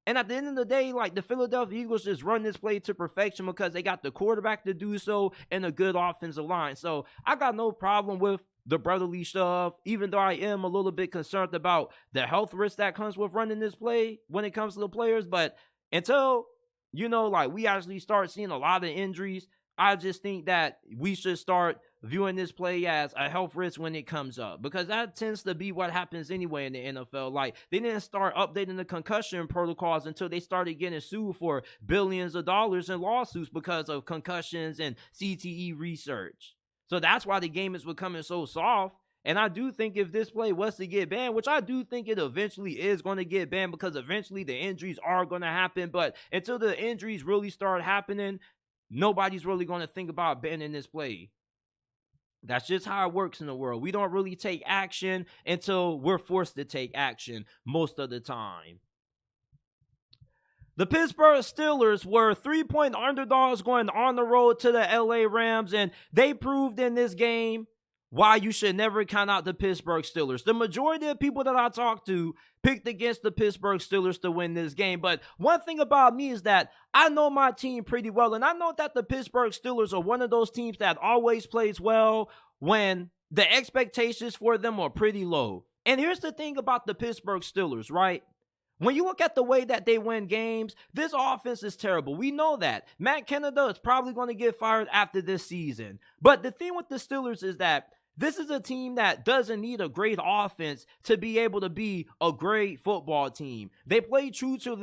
And at the end of the day, like, the Philadelphia Eagles just run this play to perfection because they got the quarterback to do so and a good offensive line. So I got no problem with the brotherly shove, even though I am a little bit concerned about the health risk that comes with running this play when it comes to the players. But until, you know, like, we actually start seeing a lot of injuries, I just think that we should start viewing this play as a health risk when it comes up, because that tends to be what happens anyway in the NFL. Like, they didn't start updating the concussion protocols until they started getting sued for billions of dollars in lawsuits because of concussions and CTE research. So that's why the game is becoming so soft. And I do think if this play was to get banned, which I do think it eventually is going to get banned, because eventually the injuries are going to happen. But until the injuries really start happening, nobody's really going to think about banning this play. That's just how it works in the world. We don't really take action until we're forced to take action most of the time. The Pittsburgh Steelers were 3-point underdogs going on the road to the LA Rams, and they proved in this game why you should never count out the Pittsburgh Steelers. The majority of people that I talked to picked against the Pittsburgh Steelers to win this game. But one thing about me is that I know my team pretty well, and I know that the Pittsburgh Steelers are one of those teams that always plays well when the expectations for them are pretty low. And here's the thing about the Pittsburgh Steelers, right? When you look at the way that they win games, this offense is terrible. We know that. Matt Canada is probably going to get fired after this season. But the thing with the Steelers is that this is a team that doesn't need a great offense to be able to be a great football team. They play true to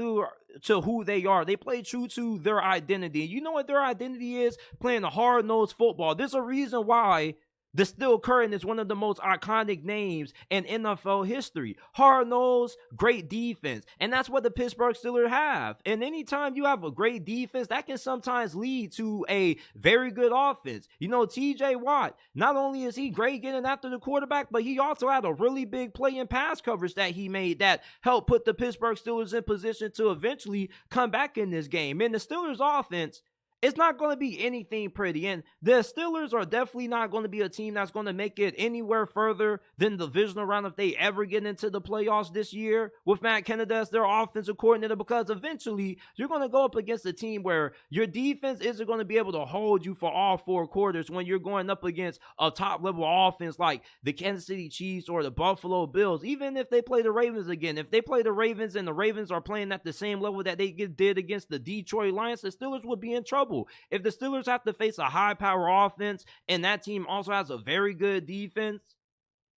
who they are. They play true to their identity. You know what their identity is? Playing a hard-nosed football. There's a reason why the Steel Curtain is one of the most iconic names in NFL history. Hard-nosed, great defense. And that's what the Pittsburgh Steelers have. And anytime you have a great defense, that can sometimes lead to a very good offense. You know, TJ Watt, not only is he great getting after the quarterback, but he also had a really big play in pass coverage that he made that helped put the Pittsburgh Steelers in position to eventually come back in this game. And the Steelers offense, it's not going to be anything pretty. And the Steelers are definitely not going to be a team that's going to make it anywhere further than the divisional round if they ever get into the playoffs this year with Matt Canada as their offensive coordinator, because eventually you're going to go up against a team where your defense isn't going to be able to hold you for all 4 quarters when you're going up against a top-level offense like the Kansas City Chiefs or the Buffalo Bills. Even if they play the Ravens again, if they play the Ravens and the Ravens are playing at the same level that they did against the Detroit Lions, the Steelers would be in trouble. If the Steelers have to face a high-power offense and that team also has a very good defense,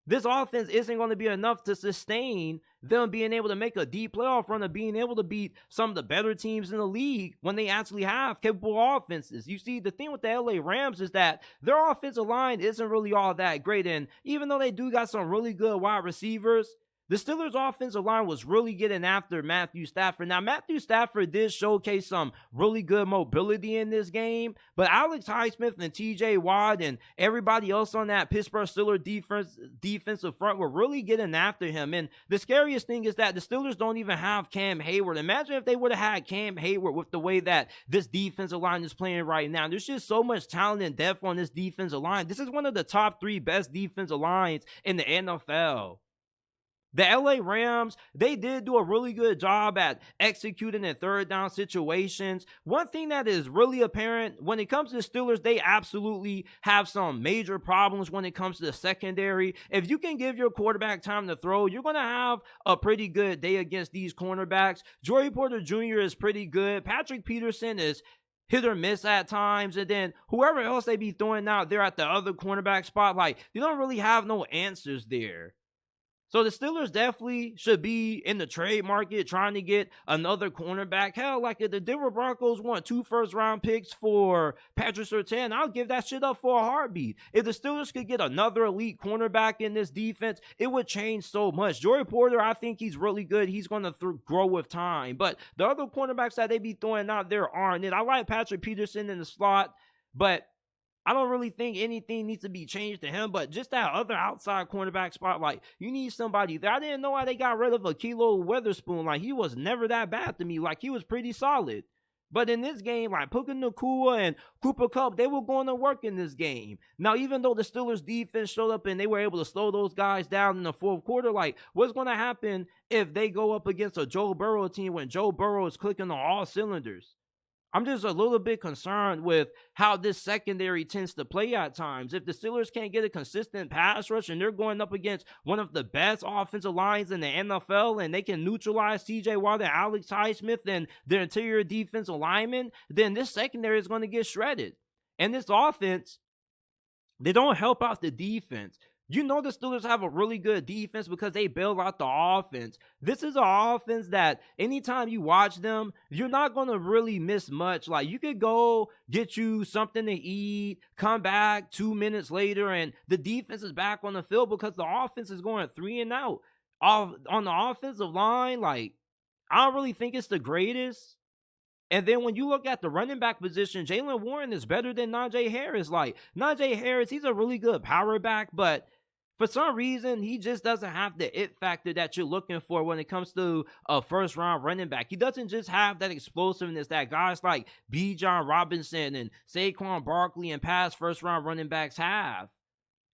this offense isn't going to be enough to sustain them being able to make a deep playoff run of being able to beat some of the better teams in the league when they actually have capable offenses. You see, the thing with the LA Rams is that their offensive line isn't really all that great, and even though they do got some really good wide receivers, the Steelers' offensive line was really getting after Matthew Stafford. Now, Matthew Stafford did showcase some really good mobility in this game, but Alex Highsmith and TJ Watt and everybody else on that Pittsburgh Steelers defensive front were really getting after him. And the scariest thing is that the Steelers don't even have Cam Hayward. Imagine if they would have had Cam Hayward with the way that this defensive line is playing right now. There's just so much talent and depth on this defensive line. This is one of the top 3 best defensive lines in the NFL. The LA Rams, they did do a really good job at executing in third down situations. One thing that is really apparent when it comes to the Steelers, they absolutely have some major problems when it comes to the secondary. If you can give your quarterback time to throw, you're going to have a pretty good day against these cornerbacks. Joey Porter Jr. is pretty good. Patrick Peterson is hit or miss at times, and then whoever else they be throwing out there at the other cornerback spot, like, you don't really have no answers there. So the Steelers definitely should be in the trade market trying to get another cornerback. Hell, like if the Denver Broncos want 2 first-round picks for Patrick Surtain, I'll give that shit up for a heartbeat. If the Steelers could get another elite cornerback in this defense, it would change so much. Joey Porter, I think he's really good. He's going to grow with time. But the other cornerbacks that they be throwing out there aren't it. I like Patrick Peterson in the slot, but I don't really think anything needs to be changed to him, but just that other outside cornerback spot, like, you need somebody there. I didn't know why they got rid of Ahkello Witherspoon. Like, he was never that bad to me. Like, he was pretty solid. But in this game, like, Puka Nacua and Cooper Kupp, they were going to work in this game. Now, even though the Steelers defense showed up and they were able to slow those guys down in the 4th quarter, like, what's going to happen if they go up against a Joe Burrow team when Joe Burrow is clicking on all cylinders? I'm just a little bit concerned with how this secondary tends to play at times. If the Steelers can't get a consistent pass rush and they're going up against one of the best offensive lines in the NFL and they can neutralize TJ Watt and Alex Highsmith and their interior defensive linemen, then this secondary is going to get shredded. And this offense, they don't help out the defense. You know the Steelers have a really good defense because they bail out the offense. This is an offense that anytime you watch them, you're not going to really miss much. Like, you could go get you something to eat, come back 2 minutes later, and the defense is back on the field because the offense is going 3 and out. On the offensive line, like, I don't really think it's the greatest. And then when you look at the running back position, Jaylen Warren is better than Najee Harris. Like, Najee Harris, he's a really good power back, but for some reason, he just doesn't have the it factor that you're looking for when it comes to a first-round running back. He doesn't just have that explosiveness that guys like Bijan Robinson and Saquon Barkley and past first-round running backs have.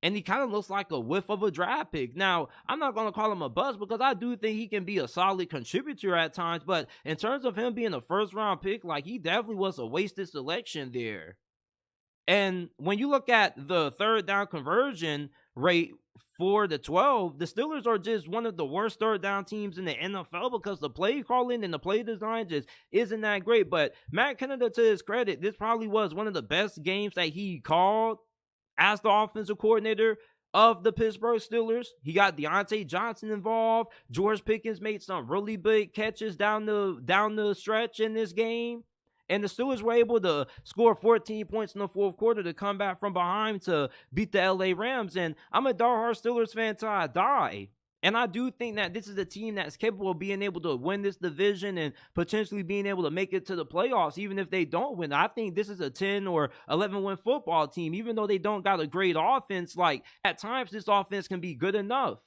And he kind of looks like a whiff of a draft pick. Now, I'm not going to call him a bust because I do think he can be a solid contributor at times. But in terms of him being a first-round pick, like, he definitely was a wasted selection there. And when you look at the third down conversion rate for the 12, the Steelers are just one of the worst third down teams in the NFL because the play calling and the play design just isn't that great. But Matt Canada, to his credit, this probably was one of the best games that he called as the offensive coordinator of the Pittsburgh Steelers. He got Deontay Johnson involved. George Pickens made some really big catches down the stretch in this game. And the Steelers were able to score 14 points in the fourth quarter to come back from behind to beat the LA Rams. And I'm a diehard Steelers fan till I die. And I do think that this is a team that's capable of being able to win this division and potentially being able to make it to the playoffs, even if they don't win. I think this is a 10 or 11 win football team, even though they don't got a great offense. Like, at times, this offense can be good enough.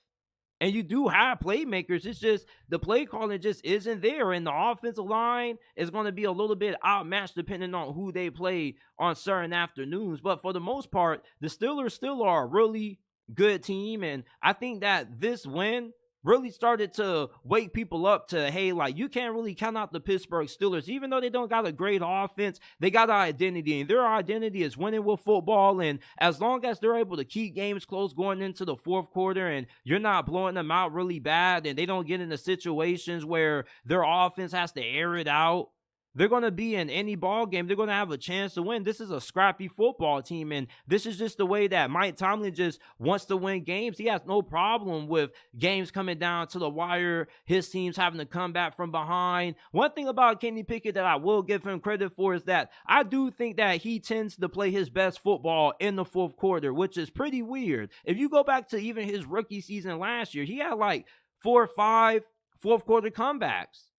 And you do have playmakers. It's just the play calling just isn't there. And the offensive line is going to be a little bit outmatched depending on who they play on certain afternoons. But for the most part, the Steelers still are a really good team. And I think that this win really started to wake people up to, hey, like, you can't really count out the Pittsburgh Steelers. Even though they don't got a great offense, they got an identity, and their identity is winning with football. And as long as they're able to keep games close going into the fourth quarter and you're not blowing them out really bad and they don't get into situations where their offense has to air it out, they're going to be in any ball game. They're going to have a chance to win. This is a scrappy football team, and this is just the way that Mike Tomlin just wants to win games. He has no problem with games coming down to the wire, his teams having to come back from behind. One thing about Kenny Pickett that I will give him credit for is that I do think that he tends to play his best football in the fourth quarter, which is pretty weird. If you go back to even his rookie season last year, he had like 4 or 5 fourth quarter comebacks.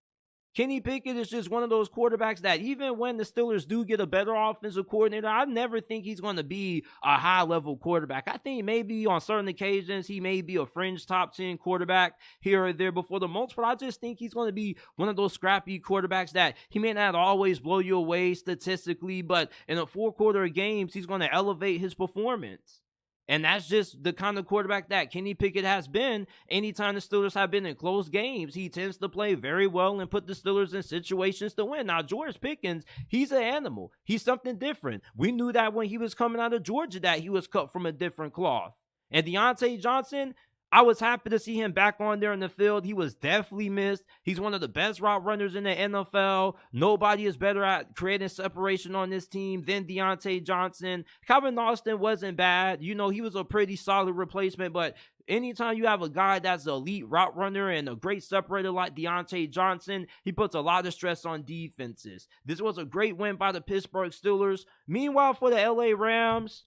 Kenny Pickett is just one of those quarterbacks that even when the Steelers do get a better offensive coordinator, I never think he's going to be a high-level quarterback. I think maybe on certain occasions he may be a fringe top 10 quarterback here or there, but for the most part, I just think he's going to be one of those scrappy quarterbacks that he may not always blow you away statistically, but in a fourth quarter of games, he's going to elevate his performance. And that's just the kind of quarterback that Kenny Pickett has been anytime the Steelers have been in close games. He tends to play very well and put the Steelers in situations to win. Now, George Pickens, he's an animal. He's something different. We knew that when he was coming out of Georgia that he was cut from a different cloth. And Deontay Johnson, I was happy to see him back on there in the field. He was definitely missed. He's one of the best route runners in the NFL. Nobody is better at creating separation on this team than Deontay Johnson. Calvin Austin wasn't bad. You know, he was a pretty solid replacement, but anytime you have a guy that's an elite route runner and a great separator like Deontay Johnson, he puts a lot of stress on defenses. This was a great win by the Pittsburgh Steelers. Meanwhile, for the LA Rams,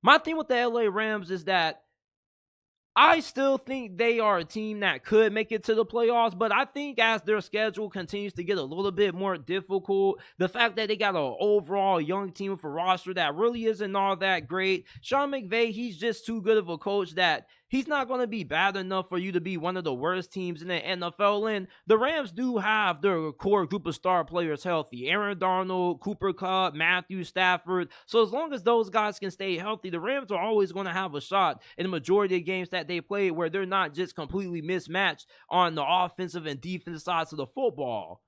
my thing with the LA Rams is that I still think they are a team that could make it to the playoffs, but I think as their schedule continues to get a little bit more difficult, the fact that they got an overall young team with a roster that really isn't all that great, Sean McVay, he's just too good of a coach that he's not going to be bad enough for you to be one of the worst teams in the NFL. And the Rams do have their core group of star players healthy. Aaron Donald, Cooper Kupp, Matthew Stafford. So as long as those guys can stay healthy, the Rams are always going to have a shot in the majority of games that they play where they're not just completely mismatched on the offensive and defensive sides of the football.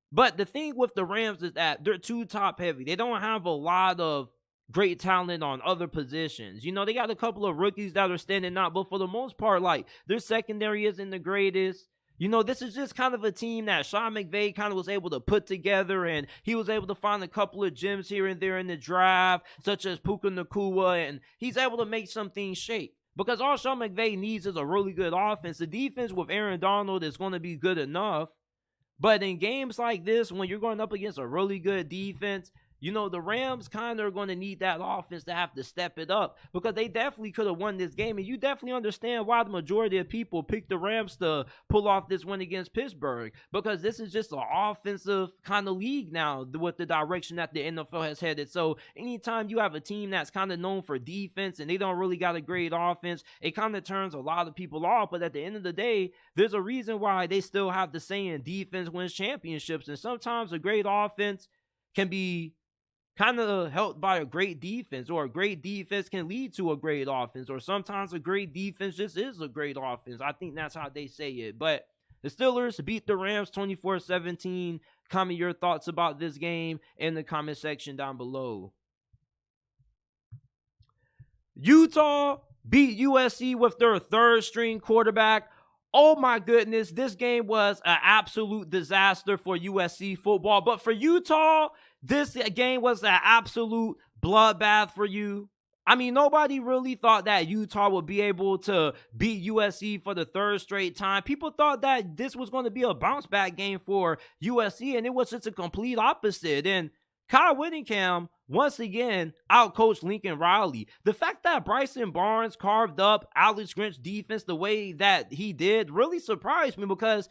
But the thing with the Rams is that they're too top heavy. They don't have a lot of great talent on other positions. You know, they got a couple of rookies that are standing out, but for the most part, like, their secondary isn't the greatest. You know, this is just kind of a team that Sean McVay kind of was able to put together, and he was able to find a couple of gems here and there in the draft, such as Puka Nacua, and he's able to make some things shake. Because all Sean McVay needs is a really good offense. The defense with Aaron Donald is going to be good enough. But in games like this, when you're going up against a really good defense, the Rams kind of are going to need that offense to have to step it up, because they definitely could have won this game. And you definitely understand why the majority of people picked the Rams to pull off this win against Pittsburgh, because this is just an offensive kind of league now with the direction that the NFL has headed. So anytime you have a team that's kind of known for defense and they don't really got a great offense, it kind of turns a lot of people off. But at the end of the day, there's a reason why they still have the saying defense wins championships. And sometimes a great offense can be kind of helped by a great defense, or a great defense can lead to a great offense, or sometimes a great defense just is a great offense. I think that's how they say it. But the Steelers beat the Rams 24-17. Comment your thoughts about this game in the comment section down below. Utah beat USC with their third string quarterback. Oh my goodness, this game was an absolute disaster for USC football. But for Utah, this game was an absolute bloodbath for you. I mean, nobody really thought that Utah would be able to beat USC for the third straight time. People thought that this was going to be a bounce back game for USC, and it was just a complete opposite. And Kyle Whittingham, once again, outcoached Lincoln Riley. The fact that Bryson Barnes carved up Alex Grinch's defense the way that he did really surprised me, because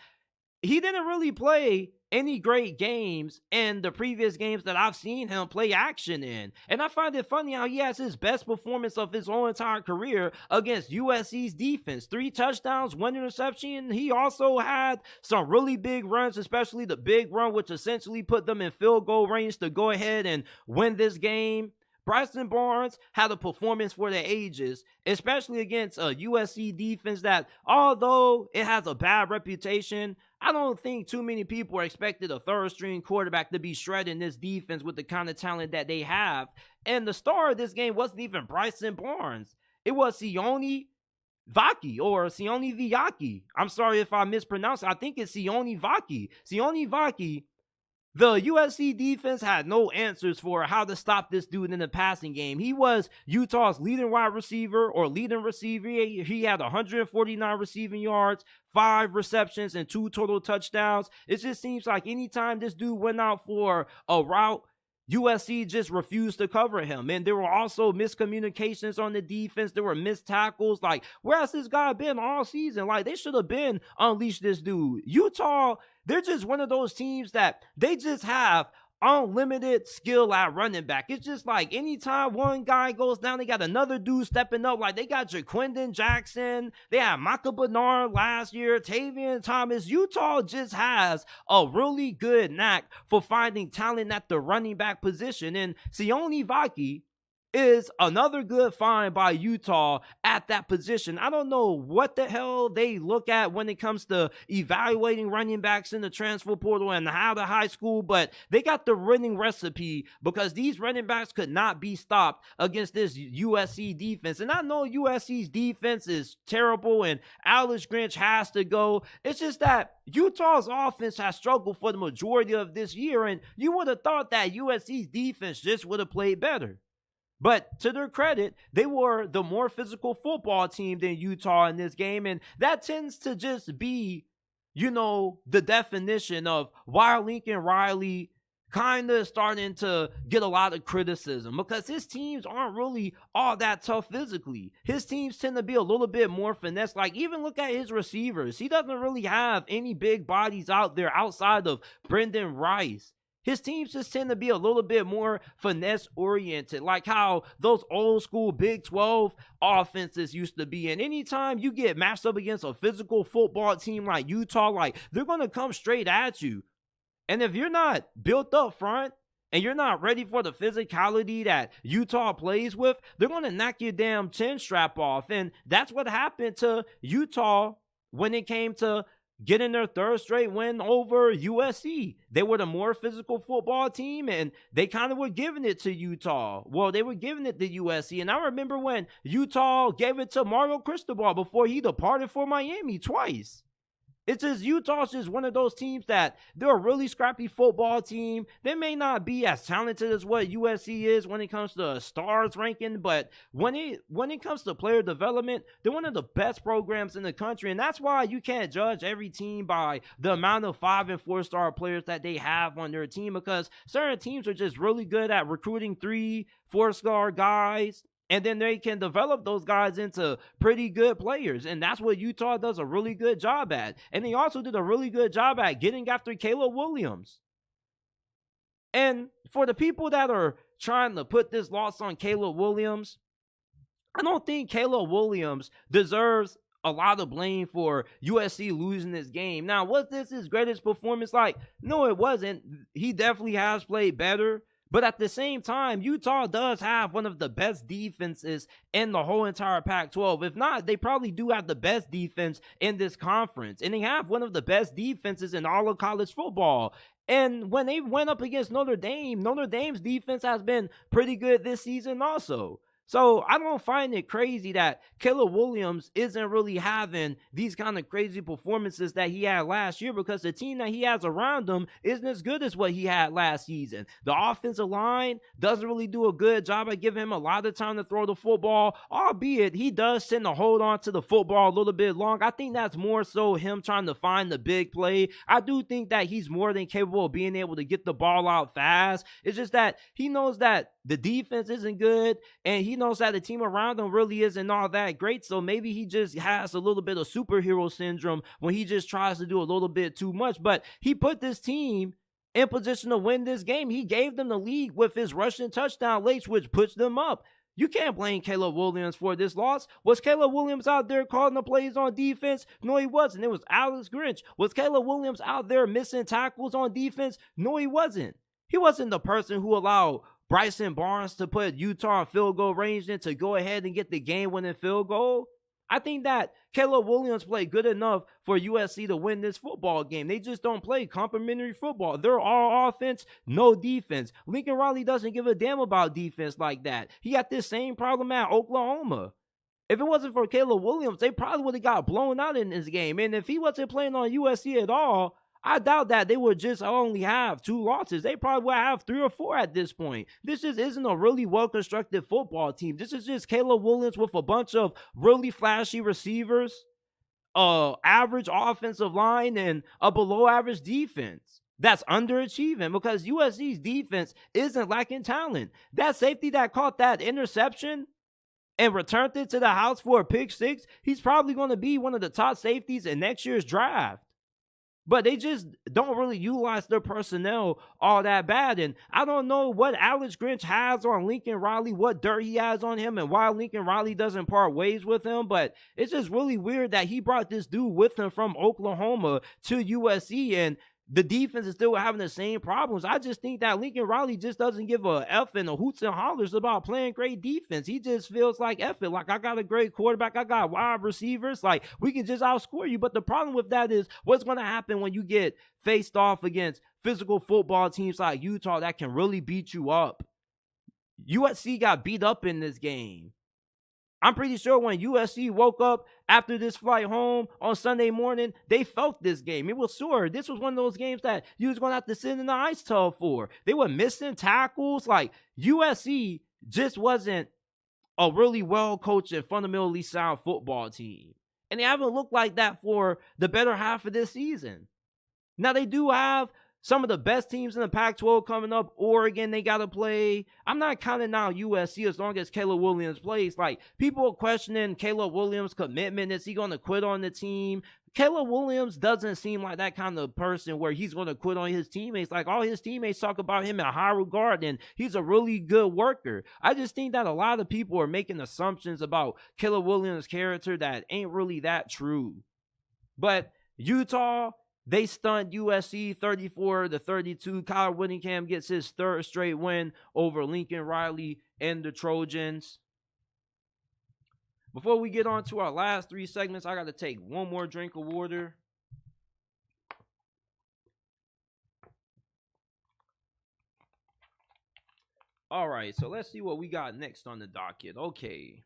he didn't really play any great games in the previous games that I've seen him play action in. And I find it funny how he has his best performance of his whole entire career against USC's defense. 3 touchdowns, 1 interception. He also had some really big runs, especially the big run, which essentially put them in field goal range to go ahead and win this game. Bryson Barnes had a performance for the ages, especially against a USC defense that, although it has a bad reputation, I don't think too many people are expected a third-string quarterback to be shredding this defense with the kind of talent that they have. And the star of this game wasn't even Bryson Barnes. It was Sione Vaki, or Sione Viaki. I'm sorry if I mispronounced it. I think it's Sione Vaki. Sione Vaki. The USC defense had no answers for how to stop this dude in the passing game. He was Utah's leading wide receiver, or leading receiver. He had 149 receiving yards, 5 receptions, and 2 total touchdowns. It just seems like anytime this dude went out for a route, USC just refused to cover him. And there were also miscommunications on the defense. There were missed tackles. Like, where has this guy been all season? Like, they should have been unleashed this dude. Utah, they're just one of those teams that they just have unlimited skill at running back. It's just like anytime one guy goes down, they got another dude stepping up. Like, they got Jaquindon Jackson, they had Micah Bernard last year, Tavian Thomas. Utah just has a really good knack for finding talent at the running back position, and Sione Vaki is another good find by Utah at that position. I don't know what the hell they look at when it comes to evaluating running backs in the transfer portal and out of high school, but they got the winning recipe, because these running backs could not be stopped against this USC defense. And I know USC's defense is terrible and Alex Grinch has to go. It's just that Utah's offense has struggled for the majority of this year, and you would have thought that USC's defense just would have played better. But to their credit, they were the more physical football team than Utah in this game. And that tends to just be, the definition of why Lincoln Riley kind of starting to get a lot of criticism, because his teams aren't really all that tough physically. His teams tend to be a little bit more finesse. Like, even look at his receivers. He doesn't really have any big bodies out there outside of Brendan Rice. His teams just tend to be a little bit more finesse-oriented, like how those old-school Big 12 offenses used to be. And anytime you get matched up against a physical football team like Utah, like, they're going to come straight at you. And if you're not built up front and you're not ready for the physicality that Utah plays with, they're going to knock your damn chin strap off. And that's what happened to Utah when it came to getting their third straight win over USC. They were the more physical football team, and they kind of were giving it to Utah. Well, they were giving it to USC. And I remember when Utah gave it to Mario Cristobal before he departed for Miami twice. It's just Utah's just one of those teams that they're a really scrappy football team. They may not be as talented as what USC is when it comes to stars ranking, but when it comes to player development, they're one of the best programs in the country, and that's why you can't judge every team by the amount of 5- and 4-star players that they have on their team, because certain teams are just really good at recruiting 3- 4-star guys, and then they can develop those guys into pretty good players. And that's what Utah does a really good job at. And they also did a really good job at getting after Caleb Williams. And for the people that are trying to put this loss on Caleb Williams, I don't think Caleb Williams deserves a lot of blame for USC losing this game. Now, was this his greatest performance? Like, no, it wasn't. He definitely has played better. But at the same time, Utah does have one of the best defenses in the whole entire Pac-12. If not, they probably do have the best defense in this conference. And they have one of the best defenses in all of college football. And when they went up against Notre Dame, Notre Dame's defense has been pretty good this season also. So I don't find it crazy that Caleb Williams isn't really having these kind of crazy performances that he had last year, because the team that he has around him isn't as good as what he had last season. The offensive line doesn't really do a good job at giving him a lot of time to throw the football, albeit he does tend to hold on to the football a little bit long. I think that's more so him trying to find the big play. I do think that he's more than capable of being able to get the ball out fast. It's just that he knows that the defense isn't good, and he knows that the team around him really isn't all that great. So maybe he just has a little bit of superhero syndrome when he just tries to do a little bit too much. But he put this team in position to win this game. He gave them the lead with his rushing touchdown late, which puts them up. You can't blame Caleb Williams for this loss. Was Caleb Williams out there calling the plays on defense? No, he wasn't. It was Alex Grinch. Was Caleb Williams out there missing tackles on defense? No, he wasn't. He wasn't the person who allowed Bryson Barnes to put Utah in field goal range and to go ahead and get the game-winning field goal. I think that Caleb Williams played good enough for USC to win this football game. They just don't play complimentary football. They're all offense, no defense. Lincoln Riley doesn't give a damn about defense like that. He got this same problem at Oklahoma. If it wasn't for Caleb Williams, they probably would have got blown out in this game. And if he wasn't playing on USC at all, I doubt that they would just only have 2 losses. They probably would have 3 or 4 at this point. This just isn't a really well-constructed football team. This is just Caleb Williams with a bunch of really flashy receivers, average offensive line, and a below-average defense that's underachieving, because USC's defense isn't lacking talent. That safety that caught that interception and returned it to the house for a pick 6, he's probably going to be one of the top safeties in next year's draft. But they just don't really utilize their personnel all that bad. And I don't know what Alex Grinch has on Lincoln Riley, what dirt he has on him, and why Lincoln Riley doesn't part ways with him. But it's just really weird that he brought this dude with him from Oklahoma to USC, and the defense is still having the same problems. I just think that Lincoln Riley just doesn't give a F and a hoots and hollers about playing great defense. He just feels like F it. Like, I got a great quarterback. I got wide receivers. Like, we can just outscore you. But the problem with that is what's going to happen when you get faced off against physical football teams like Utah that can really beat you up. USC got beat up in this game. I'm pretty sure when USC woke up after this flight home on Sunday morning, they felt this game. It was sore. This was one of those games that you was going to have to sit in the ice tub for. They were missing tackles. Like, USC just wasn't a really well-coached and fundamentally sound football team. And they haven't looked like that for the better half of this season. Now, they do have some of the best teams in the Pac-12 coming up. Oregon, they got to play. I'm not counting out USC as long as Caleb Williams plays. Like, people are questioning Caleb Williams' commitment. Is he going to quit on the team? Caleb Williams doesn't seem like that kind of person where he's going to quit on his teammates. Like, all his teammates talk about him in high regard, and he's a really good worker. I just think that a lot of people are making assumptions about Caleb Williams' character that ain't really that true. But Utah, they stunned USC 34-32. Kyle Whittingham gets his 3rd straight win over Lincoln Riley and the Trojans. Before we get on to our last 3 segments, I got to take one more drink of water. All right, so let's see what we got next on the docket. Okay.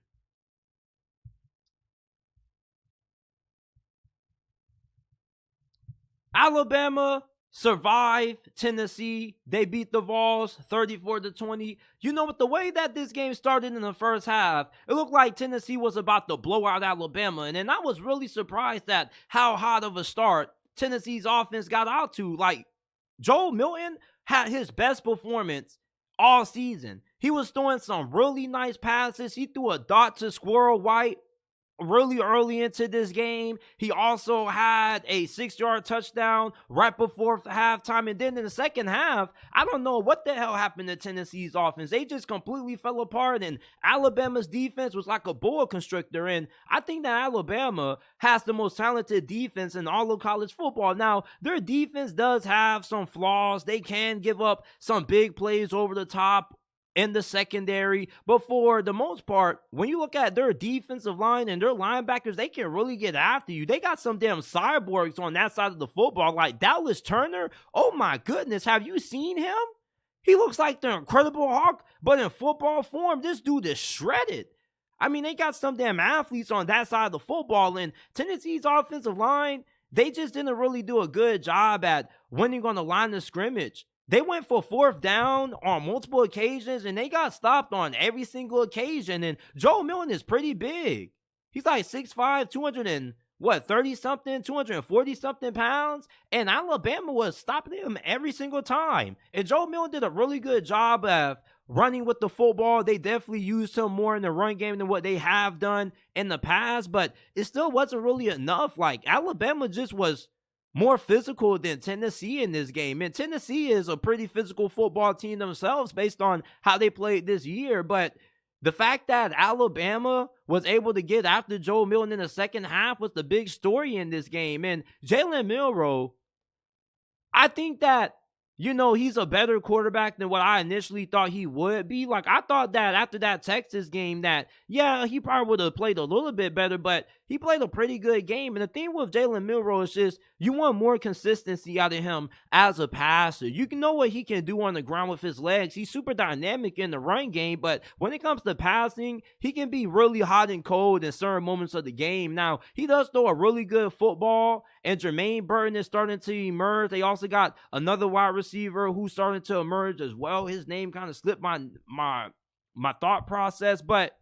Alabama survived Tennessee. They beat the Vols 34-20. You know, with the way that this game started in the first half, it looked like Tennessee was about to blow out Alabama. And then I was really surprised at how hot of a start Tennessee's offense got out to. Like, Joe Milton had his best performance all season. He was throwing some really nice passes. He threw a dot to Squirrel White really early into this game. He also had a 6-yard touchdown right before halftime. And then in the second half, I don't know what the hell happened to Tennessee's offense. They just completely fell apart, and Alabama's defense was like a boa constrictor. And I think that Alabama has the most talented defense in all of college football. Now, their defense does have some flaws. They can give up some big plays over the top in the secondary, but for the most part, when you look at their defensive line and their linebackers, they can really get after you. They got some damn cyborgs on that side of the football, like Dallas Turner. Oh my goodness, have you seen him? He looks like the Incredible Hulk, but in football form. This dude is shredded. I mean, they got some damn athletes on that side of the football, and Tennessee's offensive line, they just didn't really do a good job at winning on the line of scrimmage. They went for 4th down on multiple occasions, and they got stopped on every single occasion. And Joe Milton is pretty big. He's like 6'5", 230-something, 240-something pounds. And Alabama was stopping him every single time. And Joe Milton did a really good job of running with the football. They definitely used him more in the run game than what they have done in the past. But it still wasn't really enough. Like, Alabama just was more physical than Tennessee in this game. And Tennessee is a pretty physical football team themselves based on how they played this year. But the fact that Alabama was able to get after Joe Milton in the second half was the big story in this game. And Jalen Milroe, I think that, you know, he's a better quarterback than what I initially thought he would be. Like, I thought that after that Texas game that, yeah, he probably would have played a little bit better, but he played a pretty good game. And the thing with Jalen Milroe is just, you want more consistency out of him as a passer. You can know what he can do on the ground with his legs. He's super dynamic in the run game, but when it comes to passing, he can be really hot and cold in certain moments of the game. Now, he does throw a really good football, and Jermaine Burton is starting to emerge. They also got another wide receiver who's starting to emerge as well. His name kind of slipped my thought process, but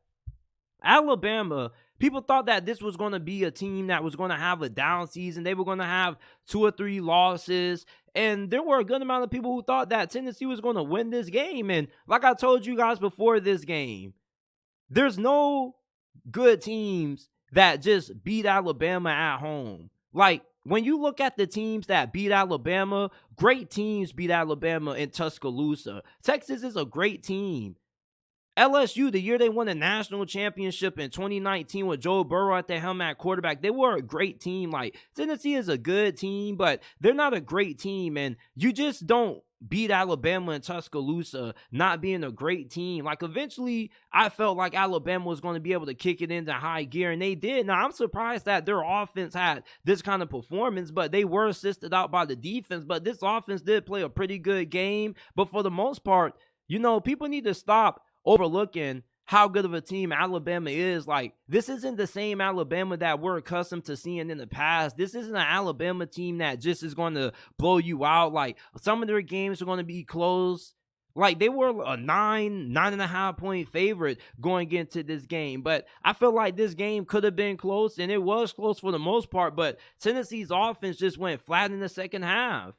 Alabama, people thought that this was going to be a team that was going to have a down season. They were going to have 2 or 3 losses. And there were a good amount of people who thought that Tennessee was going to win this game. And like I told you guys before this game, there's no good teams that just beat Alabama at home. Like, when you look at the teams that beat Alabama, great teams beat Alabama in Tuscaloosa. Texas is a great team. LSU, the year they won the national championship in 2019 with Joe Burrow at the helm at quarterback, they were a great team. Like, Tennessee is a good team, but they're not a great team. And you just don't beat Alabama in Tuscaloosa not being a great team. Like, eventually, I felt like Alabama was going to be able to kick it into high gear, and they did. Now, I'm surprised that their offense had this kind of performance, but they were assisted out by the defense. But this offense did play a pretty good game. But for the most part, you know, people need to stop overlooking how good of a team Alabama is. Like, this isn't the same Alabama that we're accustomed to seeing in the past. This isn't an Alabama team that just is going to blow you out. Like, some of their games are going to be close. Like, they were a 9.5 point favorite going into this game. But I feel like this game could have been close, and it was close for the most part. But Tennessee's offense just went flat in the second half.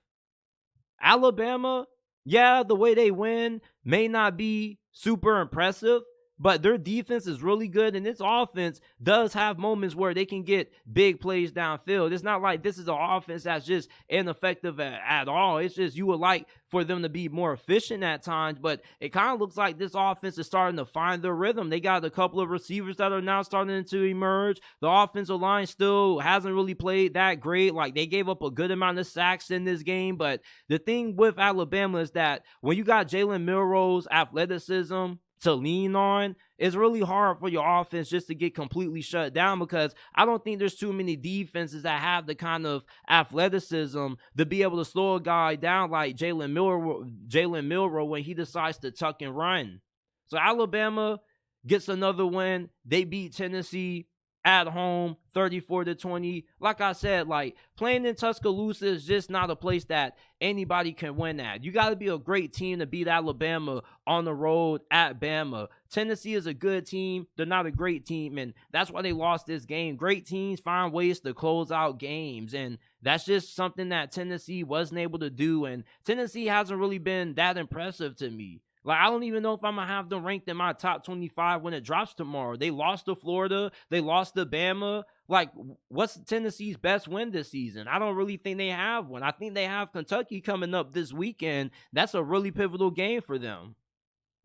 Alabama, yeah, the way they win may not be super impressive, but their defense is really good, and this offense does have moments where they can get big plays downfield. It's not like this is an offense that's just ineffective at all. It's just you would like for them to be more efficient at times, but it kind of looks like this offense is starting to find their rhythm. They got a couple of receivers that are now starting to emerge. The offensive line still hasn't really played that great. Like, they gave up a good amount of sacks in this game, but the thing with Alabama is that when you got Jalen Milroe's athleticism to lean on, it's really hard for your offense just to get completely shut down, because I don't think there's too many defenses that have the kind of athleticism to be able to slow a guy down like Jalen Milroe when he decides to tuck and run. So Alabama gets another win. They beat Tennessee at home, 34-20. Like I said, like playing in Tuscaloosa is just not a place that anybody can win at. You got to be a great team to beat Alabama on the road at Bama. Tennessee is a good team. They're not a great team, and that's why they lost this game. Great teams find ways to close out games, and that's just something that Tennessee wasn't able to do, and Tennessee hasn't really been that impressive to me. Like, I don't even know if I'm going to have them ranked in my top 25 when it drops tomorrow. They lost to Florida. They lost to Bama. Like, what's Tennessee's best win this season? I don't really think they have one. I think they have Kentucky coming up this weekend. That's a really pivotal game for them.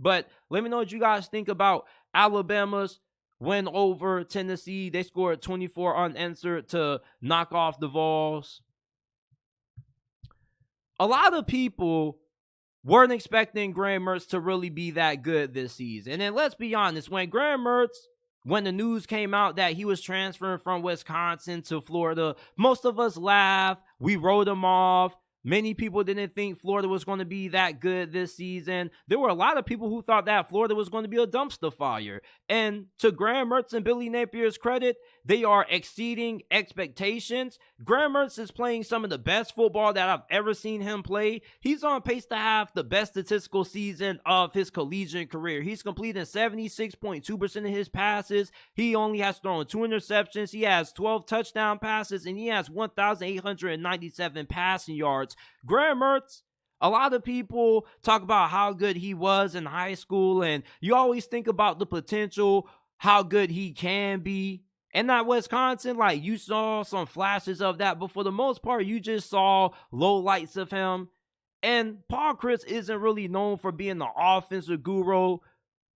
But let me know what you guys think about Alabama's win over Tennessee. They scored 24 unanswered to knock off the Vols. A lot of people weren't expecting Graham Mertz to really be that good this season. And let's be honest, when the news came out that he was transferring from Wisconsin to Florida, most of us laughed. We wrote him off. Many people didn't think Florida was going to be that good this season. There were a lot of people who thought that Florida was going to be a dumpster fire. And to Graham Mertz and Billy Napier's credit, they are exceeding expectations. Graham Mertz is playing some of the best football that I've ever seen him play. He's on pace to have the best statistical season of his collegiate career. He's completing 76.2% of his passes. He only has thrown 2 interceptions. He has 12 touchdown passes, and he has 1,897 passing yards. Graham Mertz, a lot of people talk about how good he was in high school, and you always think about the potential, how good he can be. And at Wisconsin, like, you saw some flashes of that, but for the most part, you just saw low lights of him. And Paul Chryst isn't really known for being the offensive guru.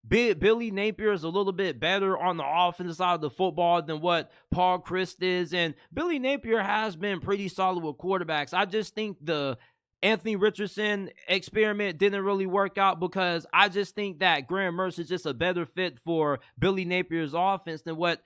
Billy Napier is a little bit better on the offensive side of the football than what Paul Chryst is. And Billy Napier has been pretty solid with quarterbacks. I just think the Anthony Richardson experiment didn't really work out because I just think that Graham Mertz is just a better fit for Billy Napier's offense than what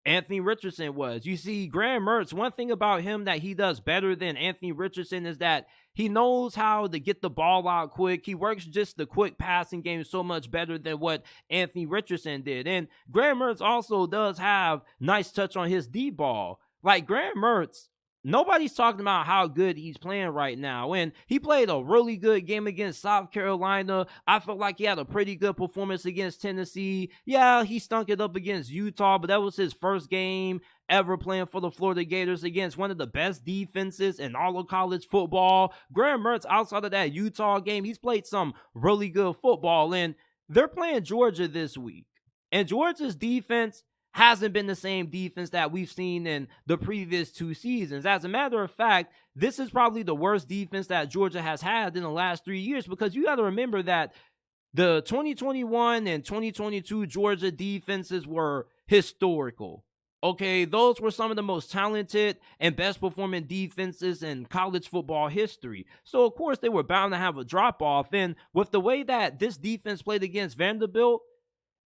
Anthony Richardson was. You see, Graham Mertz, one thing about him that he does better than Anthony Richardson is that he knows how to get the ball out quick. He works just the quick passing game so much better than what Anthony Richardson did. And Graham Mertz also does have nice touch on his deep ball. Like, Graham Mertz, nobody's talking about how good he's playing right now. And he played a really good game against South Carolina. I felt like he had a pretty good performance against Tennessee. Yeah, he stunk it up against Utah, but that was his first game ever playing for the Florida Gators against one of the best defenses in all of college football. Graham Mertz, outside of that Utah game, he's played some really good football. And they're playing Georgia this week. And Georgia's defense hasn't been the same defense that we've seen in the previous 2 seasons. As a matter of fact, this is probably the worst defense that Georgia has had in the last 3 years, because you got to remember that the 2021 and 2022 Georgia defenses were historical. Okay, those were some of the most talented and best performing defenses in college football history. So, of course, they were bound to have a drop-off. And with the way that this defense played against Vanderbilt,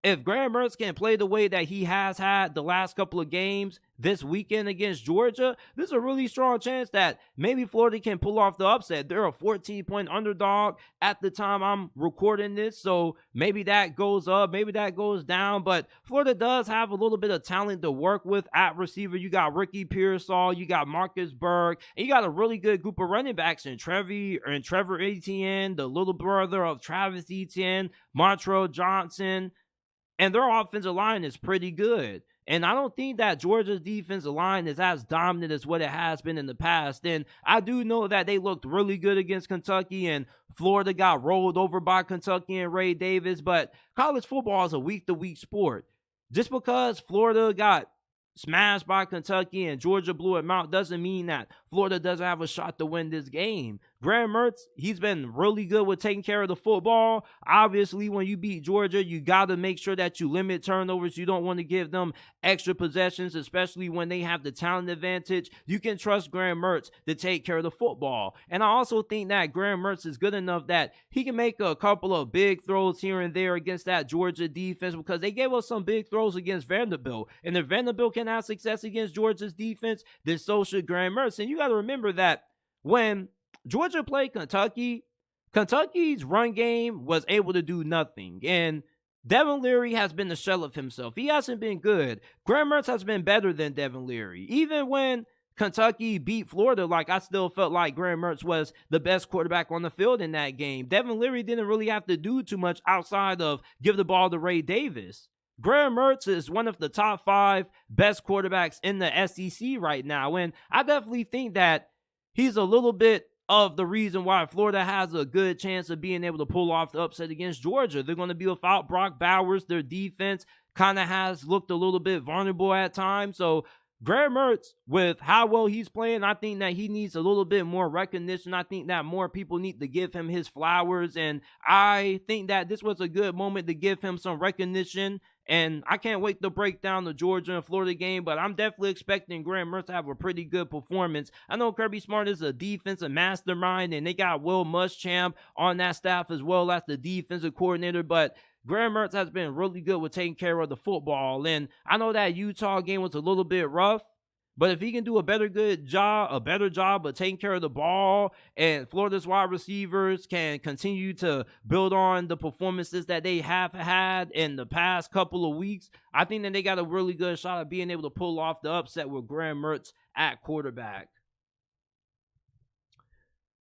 if Graham Mertz can play the way that he has had the last couple of games this weekend against Georgia, there's a really strong chance that maybe Florida can pull off the upset. They're a 14-point underdog at the time I'm recording this, so maybe that goes up, maybe that goes down, but Florida does have a little bit of talent to work with at receiver. You got Ricky Pearsall, you got Marcus Berg, and you got a really good group of running backs in Trevor Etienne, the little brother of Travis Etienne, Montrell Johnson. And their offensive line is pretty good. And I don't think that Georgia's defensive line is as dominant as what it has been in the past. And I do know that they looked really good against Kentucky, and Florida got rolled over by Kentucky and Ray Davis. But college football is a week-to-week sport. Just because Florida got smashed by Kentucky and Georgia blew them out doesn't mean that Florida doesn't have a shot to win this game. Graham Mertz, he's been really good with taking care of the football. Obviously, when you beat Georgia, you got to make sure that you limit turnovers. You don't want to give them extra possessions, especially when they have the talent advantage. You can trust Graham Mertz to take care of the football. And I also think that Graham Mertz is good enough that he can make a couple of big throws here and there against that Georgia defense, because they gave us some big throws against Vanderbilt. And if Vanderbilt can have success against Georgia's defense, then so should Graham Mertz. And you got to remember that when Georgia played Kentucky, Kentucky's run game was able to do nothing. And Devin Leary has been a shell of himself. He hasn't been good. Graham Mertz has been better than Devin Leary. Even when Kentucky beat Florida, like, I still felt like Graham Mertz was the best quarterback on the field in that game. Devin Leary didn't really have to do too much outside of give the ball to Ray Davis. Graham Mertz is one of the top 5 best quarterbacks in the SEC right now, and I definitely think that he's a little bit of the reason why Florida has a good chance of being able to pull off the upset against Georgia. They're going to be without Brock Bowers. Their defense kind of has looked a little bit vulnerable at times. So Graham Mertz, with how well he's playing, I think that he needs a little bit more recognition. I think that more people need to give him his flowers, and I think that this was a good moment to give him some recognition. And I can't wait to break down the Georgia and Florida game, but I'm definitely expecting Graham Mertz to have a pretty good performance. I know Kirby Smart is a defensive mastermind, and they got Will Muschamp on that staff as well as the defensive coordinator, but Graham Mertz has been really good with taking care of the football. And I know that Utah game was a little bit rough, but if he can do a better job of taking care of the ball, and Florida's wide receivers can continue to build on the performances that they have had in the past couple of weeks, I think that they got a really good shot at being able to pull off the upset with Graham Mertz at quarterback.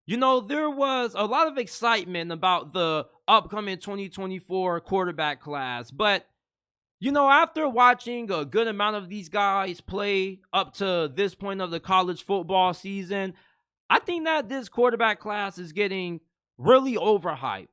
You know, there was a lot of excitement about the upcoming 2024 quarterback class, but you know, after watching a good amount of these guys play up to this point of the college football season, I think that this quarterback class is getting really overhyped.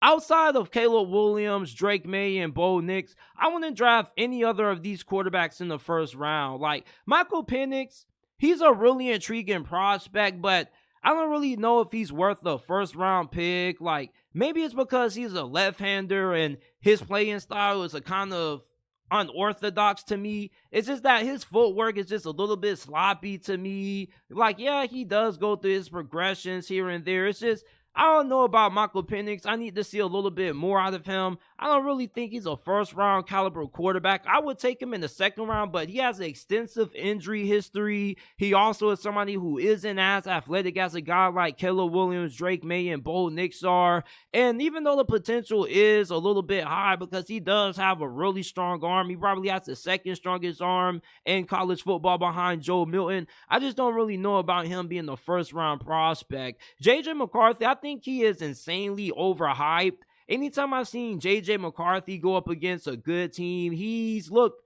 Outside of Caleb Williams, Drake Maye, and Bo Nix, I wouldn't draft any other of these quarterbacks in the first round. Like, Michael Penix, he's a really intriguing prospect, but I don't really know if he's worth the first round pick. Like, maybe it's because he's a left-hander and his playing style is a kind of unorthodox to me. It's just that his footwork is just a little bit sloppy to me. Like, yeah, he does go through his progressions here and there. It's just, I don't know about Michael Penix. I need to see a little bit more out of him. I don't really think he's a first-round caliber quarterback. I would take him in the second round, but he has an extensive injury history. He also is somebody who isn't as athletic as a guy like Caleb Williams, Drake Maye, and Bo Nix are. And even though the potential is a little bit high because he does have a really strong arm, he probably has the second strongest arm in college football behind Joe Milton, I just don't really know about him being the first-round prospect. J.J. McCarthy, I think he is insanely overhyped. Anytime I've seen J.J. McCarthy go up against a good team, he's looked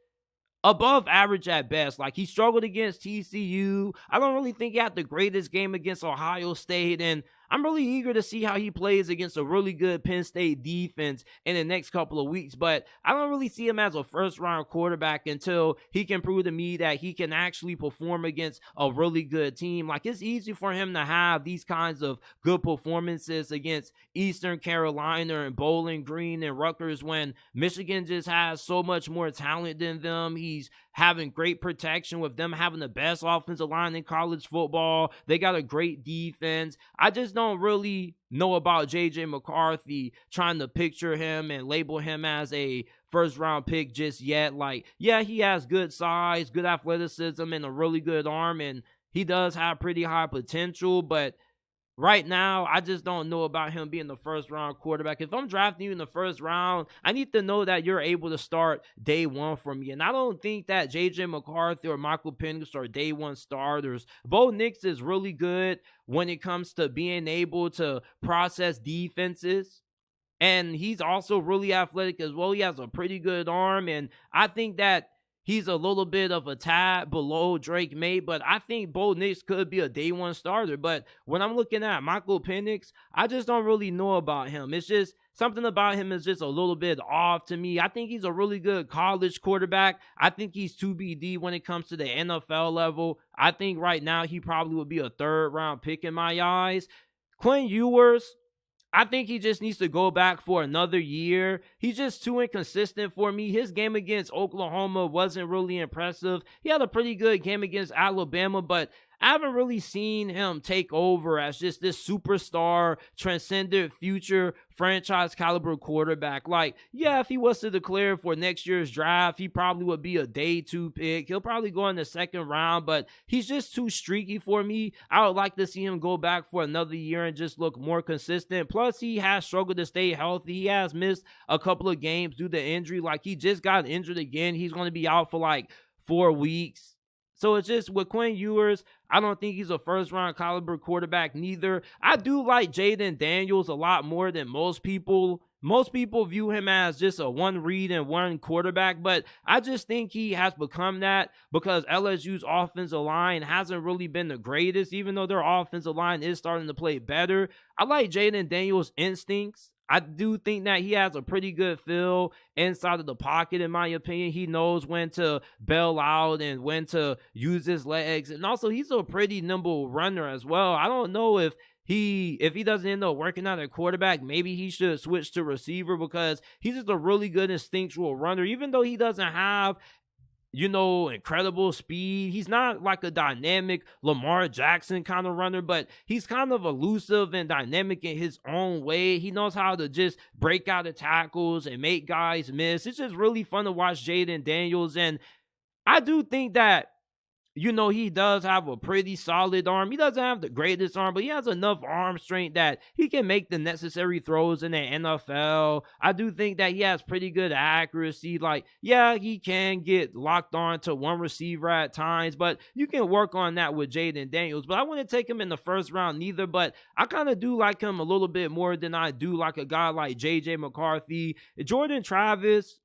above average at best. Like, he struggled against TCU. I don't really think he had the greatest game against Ohio State, and I'm really eager to see how he plays against a really good Penn State defense in the next couple of weeks. But I don't really see him as a first-round quarterback until he can prove to me that he can actually perform against a really good team. Like, it's easy for him to have these kinds of good performances against Eastern Carolina and Bowling Green and Rutgers when Michigan just has so much more talent than them. He's having great protection with them having the best offensive line in college football. They got a great defense. I just don't really know about J.J. McCarthy, trying to picture him and label him as a first-round pick just yet. Like, yeah, he has good size, good athleticism, and a really good arm, and he does have pretty high potential, but right now, I just don't know about him being the first-round quarterback. If I'm drafting you in the first round, I need to know that you're able to start day one for me. And I don't think that J.J. McCarthy or Michael Penix are day one starters. Bo Nix is really good when it comes to being able to process defenses. And he's also really athletic as well. He has a pretty good arm. And I think that he's a little bit of a tad below Drake Maye, but I think Bo Nix could be a day one starter. But when I'm looking at Michael Penix, I just don't really know about him. It's just something about him is just a little bit off to me. I think he's a really good college quarterback. I think he's 2BD when it comes to the NFL level. I think right now he probably would be a third-round pick in my eyes. Quinn Ewers, I think he just needs to go back for another year. He's just too inconsistent for me. His game against Oklahoma wasn't really impressive. He had a pretty good game against Alabama, but I haven't really seen him take over as just this superstar, transcendent future franchise caliber quarterback. Like, yeah, if he was to declare for next year's draft, he probably would be a day 2 pick. He'll probably go in the 2nd round, but he's just too streaky for me. I would like to see him go back for another year and just look more consistent. Plus, he has struggled to stay healthy. He has missed a couple of games due to injury. Like, he just got injured again. He's going to be out for like 4 weeks. So it's just with Quinn Ewers, I don't think he's a first-round caliber quarterback neither. I do like Jaden Daniels a lot more than most people. Most people view him as just a one read and one quarterback, but I just think he has become that because LSU's offensive line hasn't really been the greatest, even though their offensive line is starting to play better. I like Jaden Daniels' instincts. I do think that he has a pretty good feel inside of the pocket, in my opinion. He knows when to bail out and when to use his legs. And also, he's a pretty nimble runner as well. I don't know if he doesn't end up working out at quarterback, maybe he should switch to receiver because he's just a really good instinctual runner. Even though he doesn't have incredible speed. He's not like a dynamic Lamar Jackson kind of runner, but he's kind of elusive and dynamic in his own way. He knows how to just break out of tackles and make guys miss. It's just really fun to watch Jaden Daniels, and I do think that he does have a pretty solid arm. He doesn't have the greatest arm, but he has enough arm strength that he can make the necessary throws in the NFL. I do think that he has pretty good accuracy. Like, yeah, he can get locked on to one receiver at times, but you can work on that with Jaden Daniels. But I wouldn't take him in the 1st round neither, but I kind of do like him a little bit more than I do like a guy like J.J. McCarthy. Jordan Travis,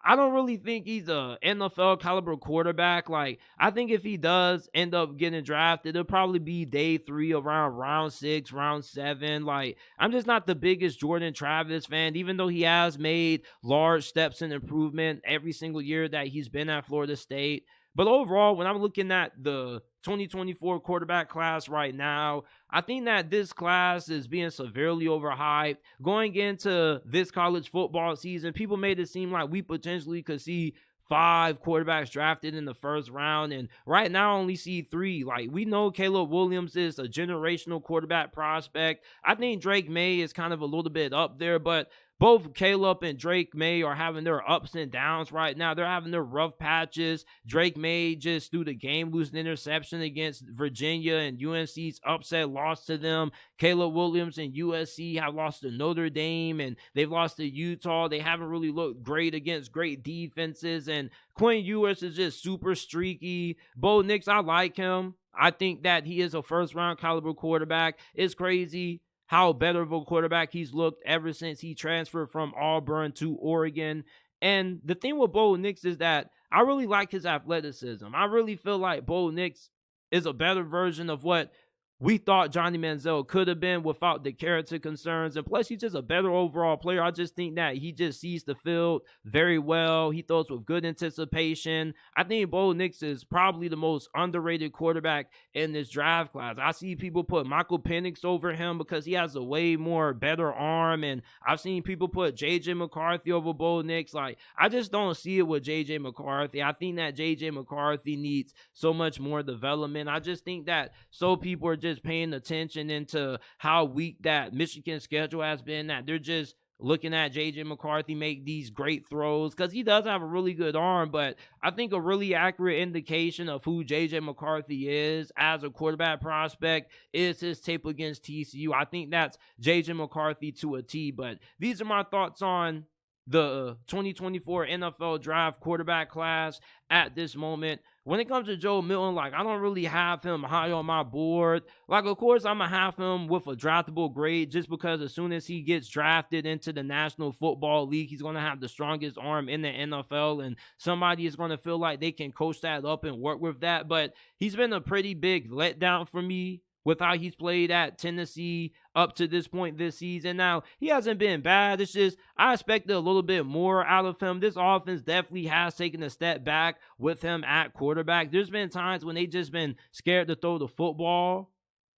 I don't really think he's a NFL caliber quarterback. Like, I think if he does end up getting drafted, it'll probably be day 3 around round 6, round 7. Like, I'm just not the biggest Jordan Travis fan, even though he has made large steps in improvement every single year that he's been at Florida State. But overall, when I'm looking at the 2024 quarterback class right now, I think that this class is being severely overhyped. Going into this college football season, people made it seem like we potentially could see 5 quarterbacks drafted in the 1st round, and right now I only see 3. Like, we know Caleb Williams is a generational quarterback prospect. I think Drake Maye is kind of a little bit up there, but both Caleb and Drake Maye are having their ups and downs right now. They're having their rough patches. Drake Maye just threw the game-losing interception against Virginia, and UNC's upset loss to them. Caleb Williams and USC have lost to Notre Dame, and they've lost to Utah. They haven't really looked great against great defenses, and Quinn Ewers is just super streaky. Bo Nix, I like him. I think that he is a 1st-round caliber quarterback. It's crazy how better of a quarterback he's looked ever since he transferred from Auburn to Oregon. And the thing with Bo Nix is that I really like his athleticism. I really feel like Bo Nix is a better version of what we thought Johnny Manziel could have been without the character concerns. And plus, he's just a better overall player. I just think that he just sees the field very well. He throws with good anticipation. I think Bo Nix is probably the most underrated quarterback in this draft class. I see people put Michael Penix over him because he has a way more better arm. And I've seen people put J.J. McCarthy over Bo Nix. Like, I just don't see it with J.J. McCarthy. I think that J.J. McCarthy needs so much more development. I just think that people are just paying attention into how weak that Michigan schedule has been, that they're just looking at J.J. McCarthy make these great throws because he does have a really good arm, but I think a really accurate indication of who J.J. McCarthy is as a quarterback prospect is his tape against TCU. I think that's J.J. McCarthy to a T, but these are my thoughts on the 2024 NFL draft quarterback class at this moment. When it comes to Joe Milton, like, I don't really have him high on my board. Like, of course, I'm going to have him with a draftable grade just because as soon as he gets drafted into the National Football League, he's going to have the strongest arm in the NFL, and somebody is going to feel like they can coach that up and work with that. But he's been a pretty big letdown for me with how he's played at Tennessee up to this point this season. Now, he hasn't been bad. It's just I expected a little bit more out of him. This offense definitely has taken a step back with him at quarterback. There's been times when they just been scared to throw the football.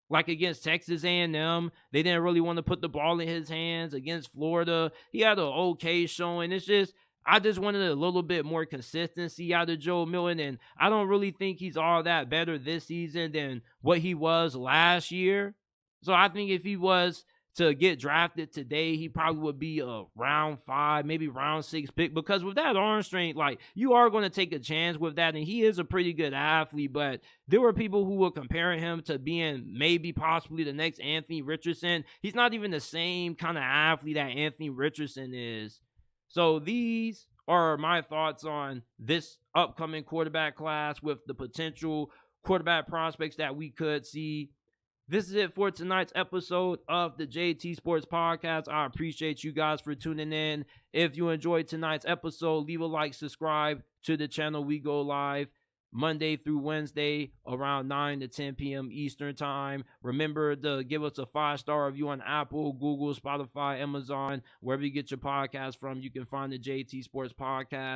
Like against Texas A&M, they didn't really want to put the ball in his hands. Against Florida, he had an okay showing. It's just I just wanted a little bit more consistency out of Joe Milton, and I don't really think he's all that better this season than what he was last year. So I think if he was to get drafted today, he probably would be a round 5, maybe round 6 pick, because with that arm strength, like, you are going to take a chance with that, and he is a pretty good athlete. But there were people who were comparing him to being maybe possibly the next Anthony Richardson. He's not even the same kind of athlete that Anthony Richardson is. So these are my thoughts on this upcoming quarterback class with the potential quarterback prospects that we could see. This is it for tonight's episode of the JT Sports Podcast. I appreciate you guys for tuning in. If you enjoyed tonight's episode, leave a like, subscribe to the channel. We go live Monday through Wednesday around 9 to 10 p.m. Eastern Time. Remember to give us a 5-star review on Apple, Google, Spotify, Amazon, wherever you get your podcast from. You can find the JT Sports Podcast.